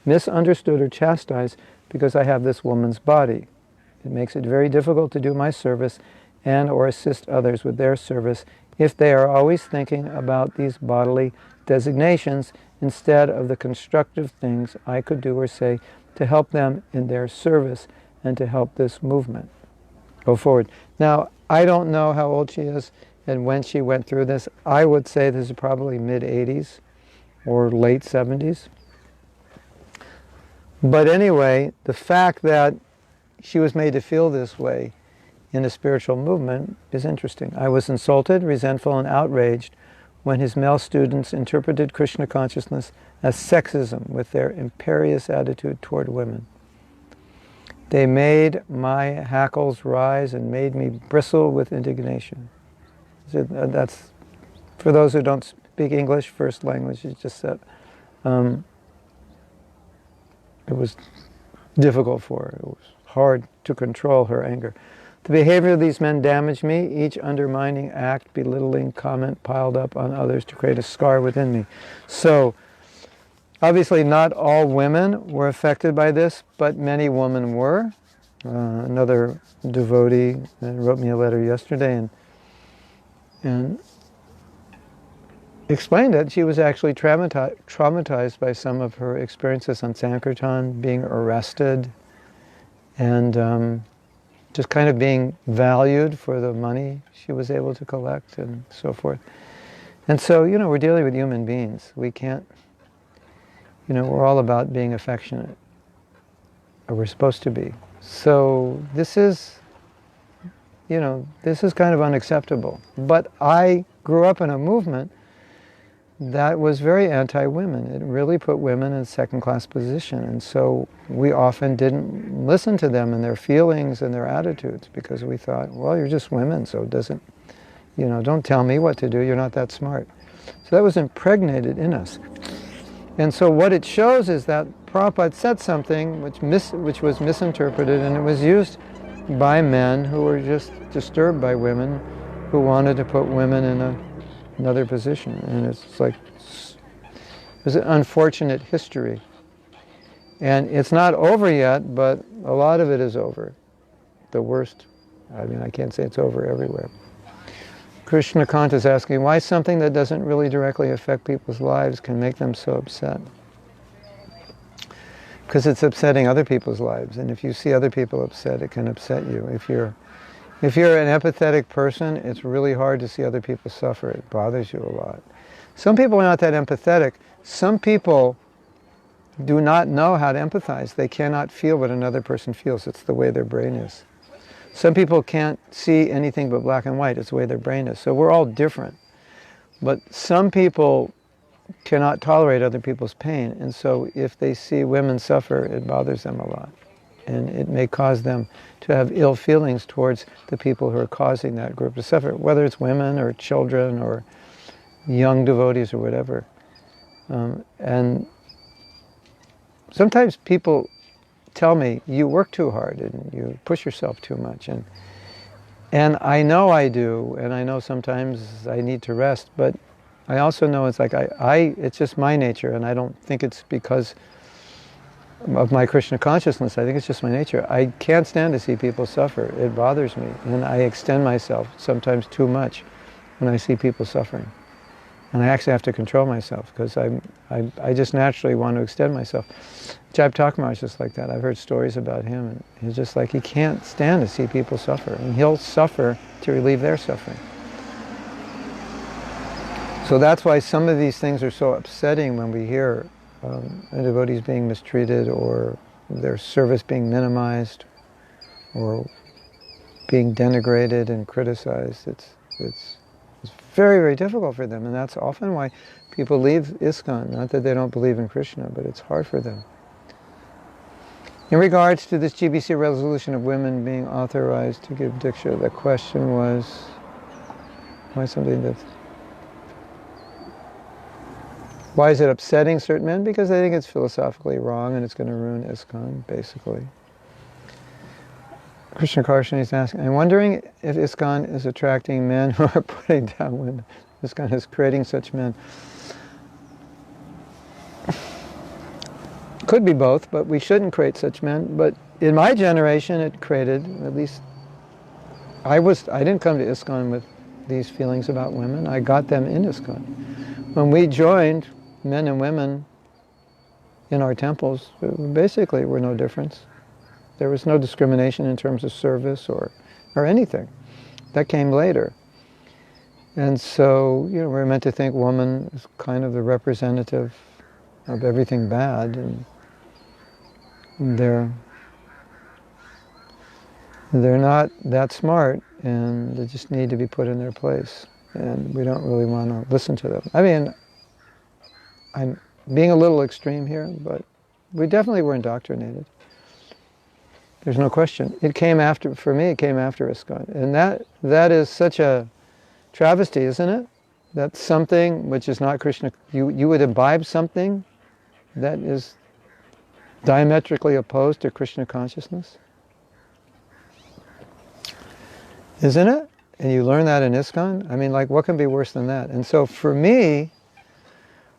misunderstood, or chastised because I have this woman's body. It makes it very difficult to do my service and or assist others with their service if they are always thinking about these bodily designations instead of the constructive things I could do or say to help them in their service and to help this movement go forward. Now, I don't know how old she is and when she went through this. I would say this is probably mid-80s or late 70s. But anyway, the fact that she was made to feel this way in a spiritual movement is interesting. I was insulted, resentful, and outraged when his male students interpreted Krishna consciousness as sexism with their imperious attitude toward women. They made my hackles rise and made me bristle with indignation. So that's, for those who don't speak English, first language, it's just that it was difficult for her. It was hard to control her anger. The behavior of these men damaged me. Each undermining act, belittling comment piled up on others to create a scar within me. So, obviously not all women were affected by this, but many women were. Another devotee wrote me a letter yesterday and explained that she was actually traumatized by some of her experiences on Sankirtan, being arrested and just kind of being valued for the money she was able to collect and so forth. And so, you know, we're dealing with human beings. We can't, you know, we're all about being affectionate, or we're supposed to be. So this is, you know, this is kind of unacceptable. But I grew up in a movement that was very anti-women. It really put women in a second-class position. And so we often didn't listen to them and their feelings and their attitudes because we thought, well, you're just women, so it doesn't, you know, don't tell me what to do, you're not that smart. So that was impregnated in us. And so what it shows is that Prabhupada said something which was misinterpreted, and it was used by men who were just disturbed by women, who wanted to put women in another position. And it's like, it was an unfortunate history. And it's not over yet, but a lot of it is over. The worst, I mean, I can't say it's over everywhere. Krishna Kant is asking why something that doesn't really directly affect people's lives can make them so upset. Because it's upsetting other people's lives, and if you see other people upset, it can upset you. If you're an empathetic person, it's really hard to see other people suffer. It bothers you a lot. Some people are not that empathetic. Some people do not know how to empathize. They cannot feel what another person feels. It's the way their brain is. Some people can't see anything but black and white. It's the way their brain is. So we're all different. But some people cannot tolerate other people's pain. And so if they see women suffer, it bothers them a lot. and it may cause them to have ill feelings towards the people who are causing that group to suffer, whether it's women or children or young devotees or whatever. And sometimes people tell me, you work too hard and you push yourself too much. And I know I do, and I know sometimes I need to rest, but I also know it's like it's just my nature, and I don't think it's because of my Krishna consciousness. I think it's just my nature. I can't stand to see people suffer. It bothers me, and I extend myself sometimes too much when I see people suffering. And I actually have to control myself because I just naturally want to extend myself. Jai Thakur is just like that. I've heard stories about him, and he's just like, he can't stand to see people suffer, and he'll suffer to relieve their suffering. So that's why some of these things are so upsetting when we hear devotees being mistreated, or their service being minimized, or being denigrated and criticized. It's very, very difficult for them, and that's often why people leave ISKCON. Not that they don't believe in Krishna, but it's hard for them. In regards to this GBC resolution of women being authorized to give Diksha, the question was, why is it upsetting certain men? Because they think it's philosophically wrong and it's going to ruin ISKCON, basically. Krishna Karshani is asking, I'm wondering if ISKCON is attracting men who are putting down women. ISKCON is creating such men. Could be both, but we shouldn't create such men. But in my generation, it created, at least, I didn't come to ISKCON with these feelings about women. I got them in ISKCON. When we joined, men and women in our temples, basically were no difference. There was no discrimination in terms of service or anything. That came later. And so, we're meant to think woman is kind of the representative of everything bad, and they're not that smart, and they just need to be put in their place. And we don't really want to listen to them. I mean, I'm being a little extreme here, but we definitely were indoctrinated. There's no question. For me, it came after ISKCON. And that is such a travesty, isn't it? That's something which is not Krishna. You would imbibe something that is diametrically opposed to Krishna consciousness. Isn't it? And you learn that in ISKCON? I mean, what can be worse than that? And so for me,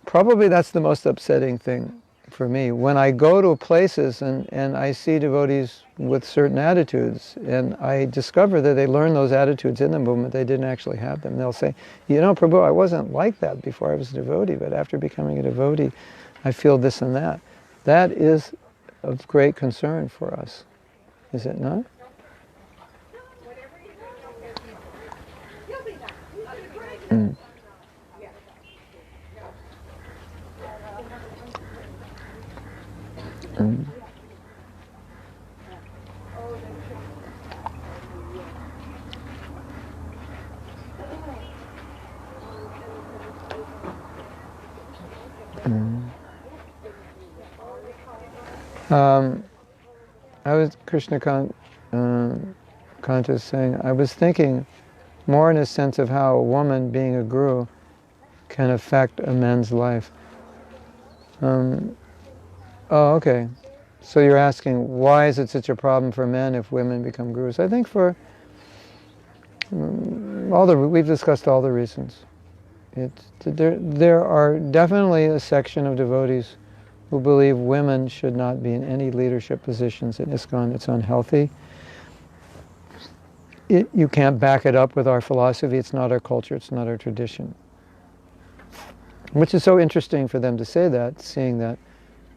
probably that's the most upsetting thing for me. When I go to places and I see devotees with certain attitudes, and I discover that they learn those attitudes in the movement, they didn't actually have them. They'll say, Prabhu, I wasn't like that before I was a devotee, but after becoming a devotee, I feel this and that. That is of great concern for us, is it not? Mm. Mm. I was Krishna Kanta's saying, I was thinking more in a sense of how a woman being a guru can affect a man's life. Oh, okay. So you're asking, why is it such a problem for men if women become gurus? I think for we've discussed all the reasons. There are definitely a section of devotees who believe women should not be in any leadership positions in ISKCON. It's unhealthy. You can't back it up with our philosophy. It's not our culture. It's not our tradition. Which is so interesting for them to say that, seeing that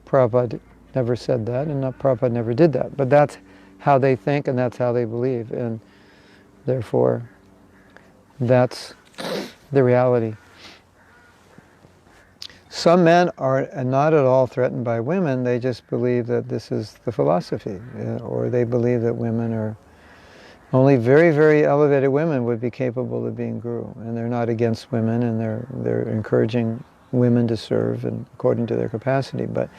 Prabhupada never said that, and Prabhupada never did that. But that's how they think, and that's how they believe, and therefore, that's the reality. Some men are not at all threatened by women. They just believe that this is the philosophy, or they believe that women are only very, very elevated women would be capable of being guru, and they're not against women, and they're encouraging women to serve and according to their capacity. But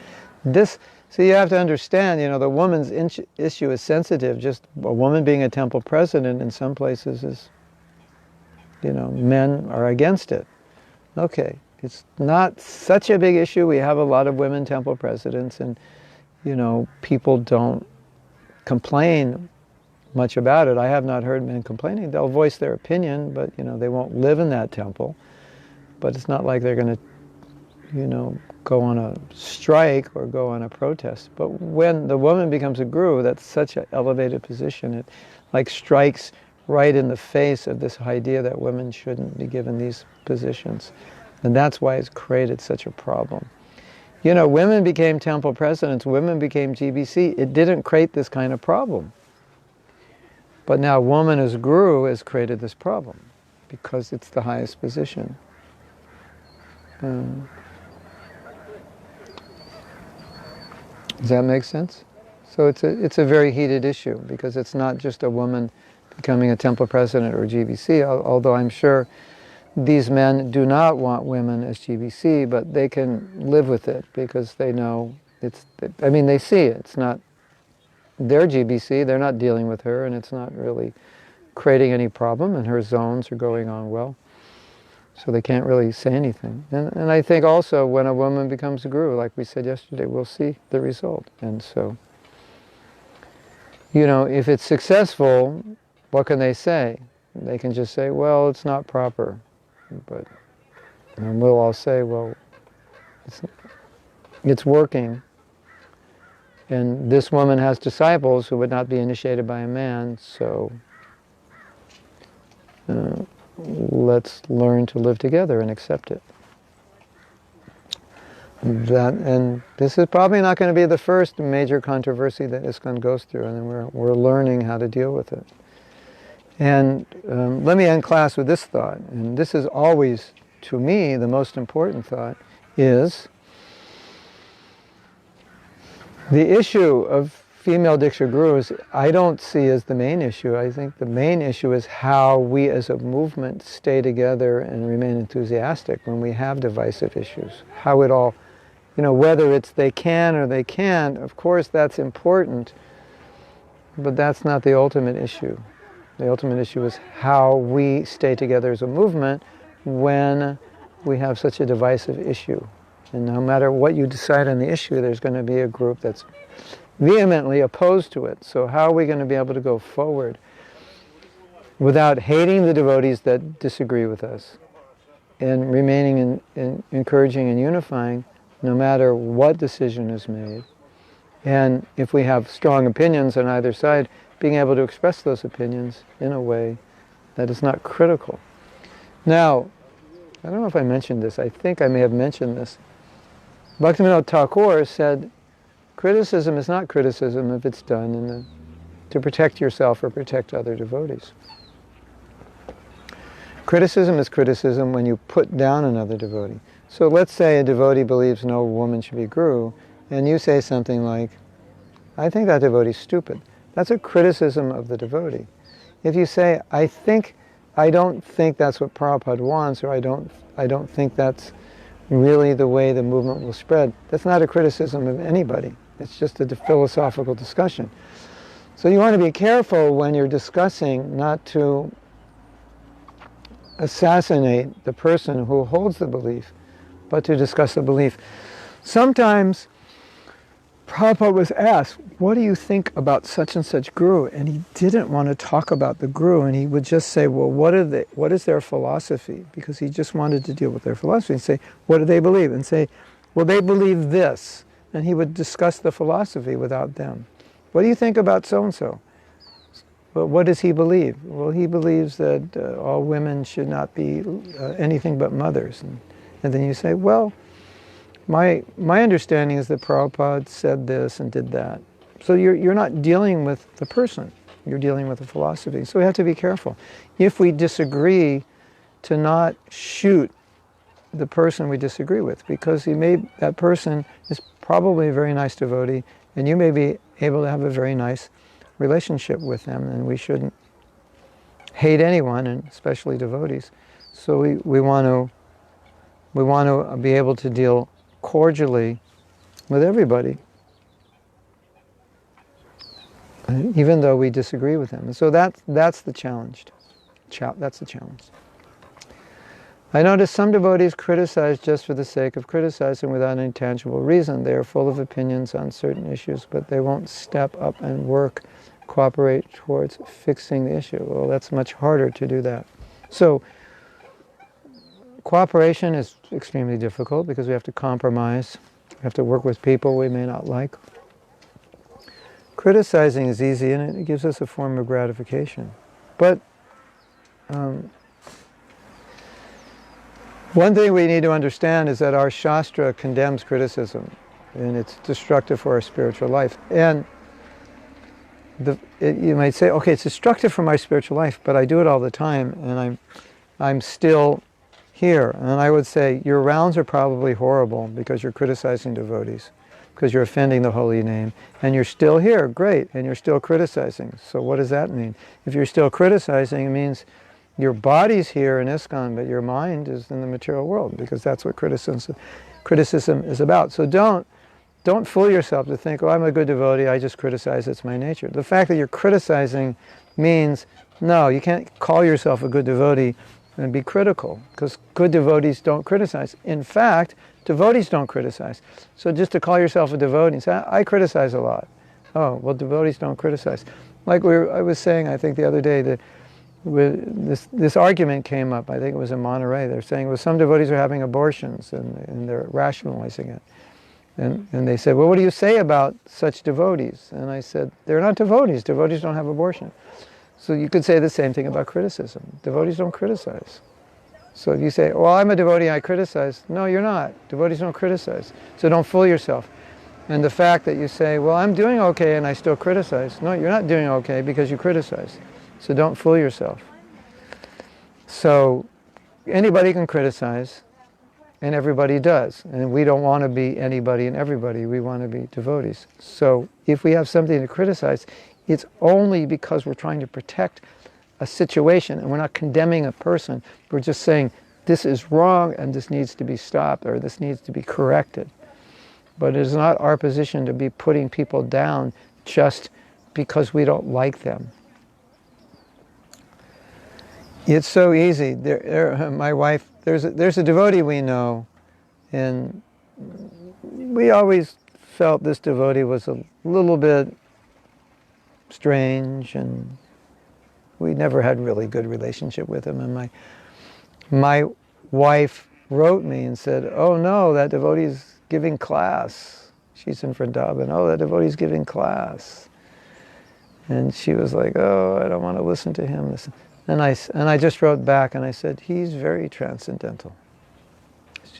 this So you have to understand, the woman's issue is sensitive. Just a woman being a temple president in some places is, men are against it. Okay, it's not such a big issue. We have a lot of women temple presidents, and, people don't complain much about it. I have not heard men complaining. They'll voice their opinion, but, they won't live in that temple. But it's not like they're going to, go on a strike or go on a protest. But when the woman becomes a guru, that's such an elevated position. It like strikes right in the face of this idea that women shouldn't be given these positions. And that's why it's created such a problem. Women became temple presidents, women became GBC. It didn't create this kind of problem. But now woman as guru has created this problem because it's the highest position. Does that make sense? So it's a very heated issue because it's not just a woman becoming a temple president or GBC, although I'm sure these men do not want women as GBC, but they can live with it because they know they see it. It's not their GBC, they're not dealing with her, and it's not really creating any problem, and her zones are going on well. So they can't really say anything. And I think also when a woman becomes a guru, like we said yesterday, we'll see the result. And so, if it's successful, what can they say? They can just say, well, it's not proper. And we'll all say, well, it's working. And this woman has disciples who would not be initiated by a man, so let's learn to live together and accept it. And this is probably not going to be the first major controversy that ISKCON goes through, and we're learning how to deal with it. And let me end class with this thought, and this is always, to me, the most important thought, is the issue of female Diksha gurus I don't see as the main issue. I think the main issue is how we as a movement stay together and remain enthusiastic when we have divisive issues. How it all, whether it's they can or they can't, of course that's important, but that's not the ultimate issue. The ultimate issue is how we stay together as a movement when we have such a divisive issue. And no matter what you decide on the issue, there's going to be a group that's vehemently opposed to it. So how are we going to be able to go forward without hating the devotees that disagree with us and remaining in encouraging and unifying no matter what decision is made? And if we have strong opinions on either side, being able to express those opinions in a way that is not critical. Now, I don't know if I mentioned this. I think I may have mentioned this. Bhaktivinoda Thakur said, criticism is not criticism if it's done to protect yourself or protect other devotees. Criticism is criticism when you put down another devotee. So let's say a devotee believes no woman should be guru, and you say something like, I think that devotee's stupid. That's a criticism of the devotee. If you say, I don't think that's what Prabhupada wants, or I don't think that's really the way the movement will spread, that's not a criticism of anybody. It's just a philosophical discussion. So you want to be careful when you're discussing not to assassinate the person who holds the belief, but to discuss the belief. Sometimes Prabhupada was asked, what do you think about such and such guru? And he didn't want to talk about the guru, and he would just say, well, what is their philosophy? Because he just wanted to deal with their philosophy and say, what do they believe? And say, well, they believe this. And he would discuss the philosophy without them. What do you think about so-and-so? Well, what does he believe? Well, he believes that all women should not be anything but mothers. And then you say, well, my understanding is that Prabhupada said this and did that. So you're not dealing with the person, you're dealing with the philosophy. So we have to be careful. If we disagree, to not shoot the person we disagree with, because that person is probably a very nice devotee, and you may be able to have a very nice relationship with them, and we shouldn't hate anyone, and especially devotees. So we want to be able to deal cordially with everybody, even though we disagree with him. And so that's the challenge. That's the challenge. I notice some devotees criticize just for the sake of criticizing without any tangible reason. They are full of opinions on certain issues, but they won't step up and cooperate towards fixing the issue. Well, that's much harder to do that. So, cooperation is extremely difficult because we have to compromise. We have to work with people we may not like. Criticizing is easy and it gives us a form of gratification. But one thing we need to understand is that our Shastra condemns criticism and it's destructive for our spiritual life. And you might say, okay, it's destructive for my spiritual life, but I do it all the time and I'm still here. And I would say your rounds are probably horrible because you're criticizing devotees, because you're offending the holy name, and you're still here, great, and you're still criticizing. So what does that mean? If you're still criticizing, it means your body's here in ISKCON, but your mind is in the material world, because that's what criticism is about. So don't fool yourself to think, oh, I'm a good devotee, I just criticize, it's my nature. The fact that you're criticizing means, no, you can't call yourself a good devotee and be critical, because good devotees don't criticize. In fact, devotees don't criticize. So just to call yourself a devotee and say, I criticize a lot. Oh, well, devotees don't criticize. Like I was saying, I think the other day, that this argument came up, I think it was in Monterey. They're saying, well, some devotees are having abortions, and they're rationalizing it. And they said, well, what do you say about such devotees? And I said, they're not devotees. Devotees don't have abortion. So you could say the same thing about criticism. Devotees don't criticize. So if you say, well, I'm a devotee, I criticize. No, you're not. Devotees don't criticize. So don't fool yourself. And the fact that you say, well, I'm doing okay and I still criticize. No, you're not doing okay because you criticize. So don't fool yourself. So anybody can criticize, and everybody does. And we don't want to be anybody and everybody. We want to be devotees. So if we have something to criticize, it's only because we're trying to protect a situation, and we're not condemning a person. We're just saying, this is wrong and this needs to be stopped, or this needs to be corrected. But it is not our position to be putting people down just because we don't like them. It's so easy. My wife, there's a devotee we know, and we always felt this devotee was a little bit strange, and we never had really good relationship with him. And my wife wrote me and said, oh no, that devotee's giving class. She's in Vrindavan. Oh, that devotee's giving class. And she was like, oh, I don't want to listen to him. And I just wrote back and I said, he's very transcendental.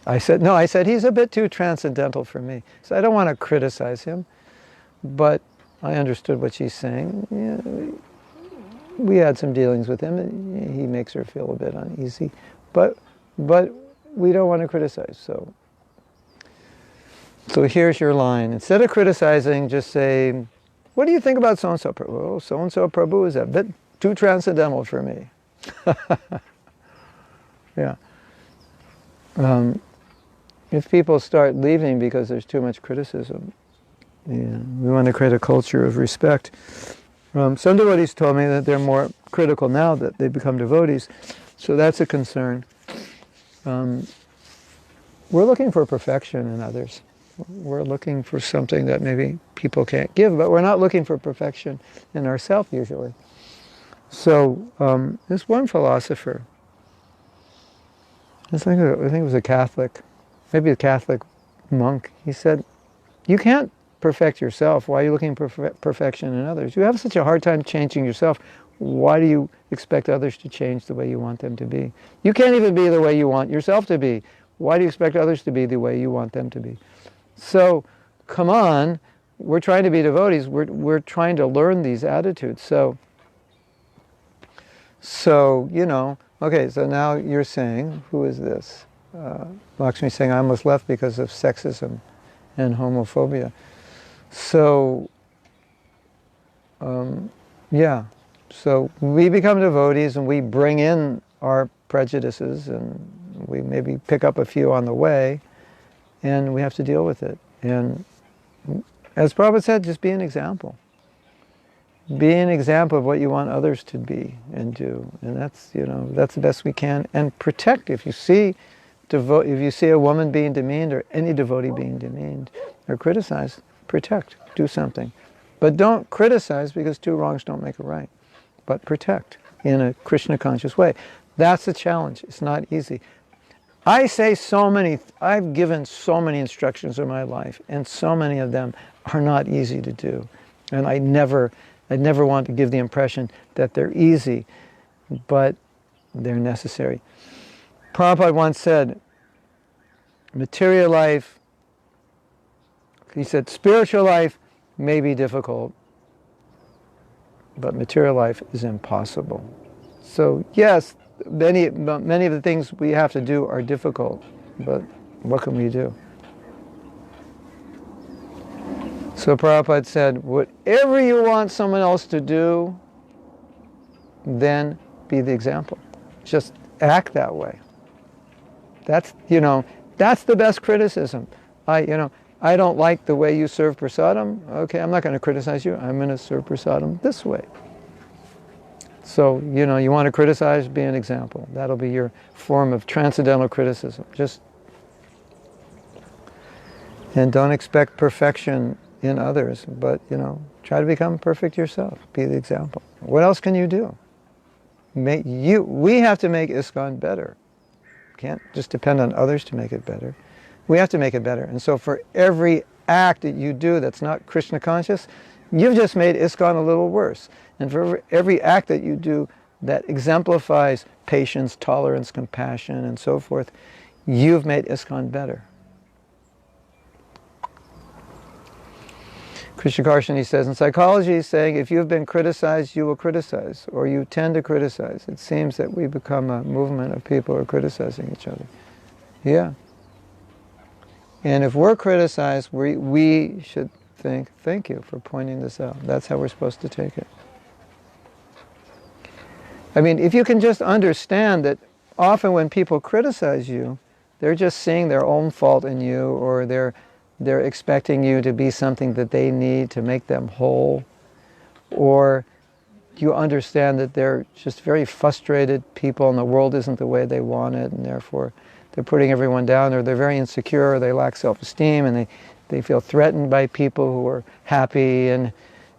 I said, he's a bit too transcendental for me. So I don't want to criticize him, but I understood what she's saying. Yeah, we had some dealings with him, and he makes her feel a bit uneasy. But we don't want to criticize. So here's your line. Instead of criticizing, just say, what do you think about so-and-so Prabhu? Oh, so-and-so Prabhu is a bit too transcendental for me. Yeah. If people start leaving because there's too much criticism, yeah, we want to create a culture of respect. Some devotees told me that they're more critical now that they've become devotees, so that's a concern. We're looking for perfection in others. We're looking for something that maybe people can't give, but we're not looking for perfection in ourselves usually. So this one philosopher, I think it was a Catholic, maybe a Catholic monk, he said, you can't perfect yourself. Why are you looking for perfection in others? You have such a hard time changing yourself. Why do you expect others to change the way you want them to be? You can't even be the way you want yourself to be. Why do you expect others to be the way you want them to be? So, come on, we're trying to be devotees. We're trying to learn these attitudes. So you know, okay, so now you're saying, who is this? Lakshmi's saying, I almost left because of sexism and homophobia. So, yeah. So we become devotees and we bring in our prejudices and we maybe pick up a few on the way and we have to deal with it. And as Prabhupada said, just be an example. be an example of what you want others to be and do. And that's, that's the best we can. And protect. If you see a woman being demeaned or any devotee being demeaned or criticized, protect. Do something. But don't criticize, because two wrongs don't make a right. But protect in a Krishna conscious way. That's the challenge. It's not easy. I've given so many instructions in my life, and so many of them are not easy to do. And I never want to give the impression that they're easy, but they're necessary. Prabhupada once said, material life, he said, spiritual life may be difficult, but material life is impossible. So yes, many of the things we have to do are difficult, but what can we do? So Prabhupada said, whatever you want someone else to do, then be the example. Just act that way. That's the best criticism. I don't like the way you serve prasadam. Okay, I'm not going to criticize you. I'm going to serve prasadam this way. So, you want to criticize, be an example. That'll be your form of transcendental criticism. And don't expect perfection in others, but, try to become perfect yourself. Be the example. What else can you do? We have to make ISKCON better. Can't just depend on others to make it better. We have to make it better. And so for every act that you do that's not Krishna conscious, you've just made ISKCON a little worse. And for every act that you do that exemplifies patience, tolerance, compassion, and so forth, you've made ISKCON better. Krishna Karshani says, in psychology, he's saying, if you've been criticized, you will criticize, or you tend to criticize. It seems that we become a movement of people who are criticizing each other. Yeah. And if we're criticized, we should think, thank you for pointing this out. That's how we're supposed to take it. I mean, if you can just understand that often when people criticize you, they're just seeing their own fault in you, or they're expecting you to be something that they need to make them whole, or you understand that they're just very frustrated people and the world isn't the way they want it, and therefore they're putting everyone down, or they're very insecure, or they lack self-esteem, and they feel threatened by people who are happy and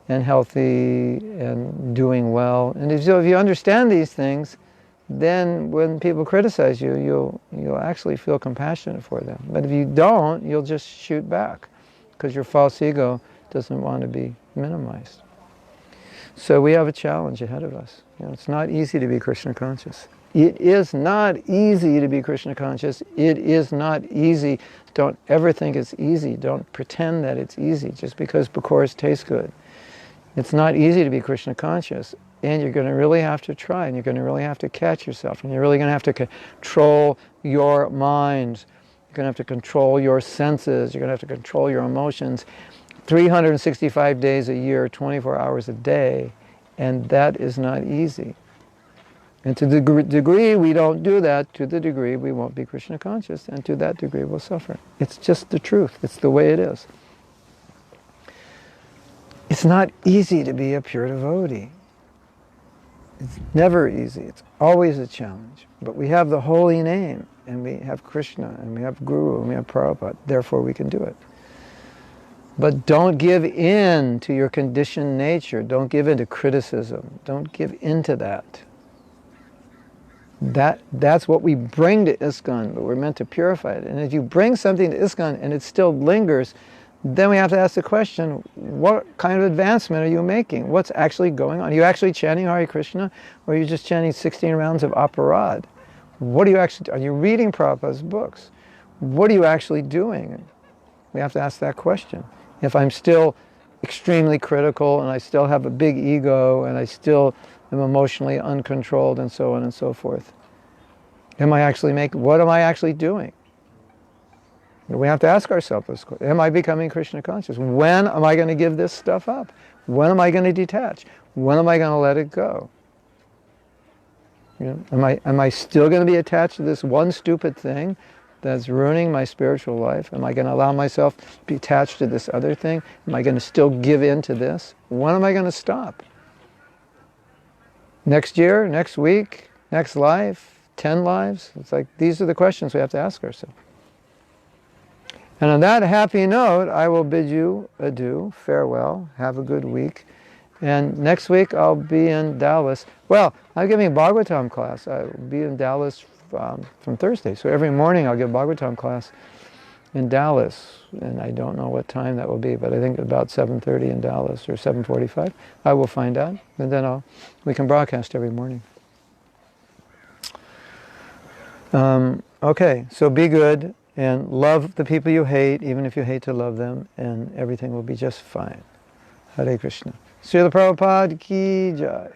healthy and doing well. And if you understand these things, then when people criticize you, you'll actually feel compassionate for them. But if you don't, you'll just shoot back, because your false ego doesn't want to be minimized. So we have a challenge ahead of us. It's not easy to be Krishna conscious. It is not easy to be Krishna conscious. It is not easy. Don't ever think it's easy. Don't pretend that it's easy just because pakoras taste good. It's not easy to be Krishna conscious. And you're going to really have to try, and you're going to really have to catch yourself, and you're really going to have to control your mind. You're going to have to control your senses. You're going to have to control your emotions 365 days a year, 24 hours a day, and that is not easy. And to the degree we don't do that, to the degree we won't be Krishna conscious, and to that degree we'll suffer. It's just the truth. It's the way it is. It's not easy to be a pure devotee. It's never easy. It's always a challenge. But we have the holy name, and we have Krishna, and we have Guru, and we have Prabhupada. Therefore we can do it. But don't give in to your conditioned nature. Don't give in to criticism. Don't give in to that. That's what we bring to ISKCON, but we're meant to purify it. And if you bring something to ISKCON and it still lingers, then we have to ask the question, what kind of advancement are you making? What's actually going on? Are you actually chanting Hare Krishna, or are you just chanting 16 rounds of aparad? What are you actually doing? Are you reading Prabhupada's books? What are you actually doing? We have to ask that question. If I'm still extremely critical, and I still have a big ego, and I still am emotionally uncontrolled, and so on and so forth, what am I actually doing? We have to ask ourselves this question. Am I becoming Krishna conscious? When am I going to give this stuff up? When am I going to detach? When am I going to let it go? Am I still going to be attached to this one stupid thing that's ruining my spiritual life? Am I going to allow myself to be attached to this other thing? Am I going to still give in to this? When am I going to stop? Next year, next week, next life, 10 lives? It's like, these are the questions we have to ask ourselves. And on that happy note, I will bid you adieu, farewell, have a good week. And next week I'll be in Dallas. Well, I'm giving a Bhagavatam class. I will be in Dallas from Thursday. So every morning I'll give a Bhagavatam class in Dallas. And I don't know what time that will be, but I think about 7:30 in Dallas or 7:45. I will find out. And then we can broadcast every morning. Okay, so be good and love the people you hate, even if you hate to love them, and everything will be just fine. Hare Krishna. Srila Prabhupada ki jai.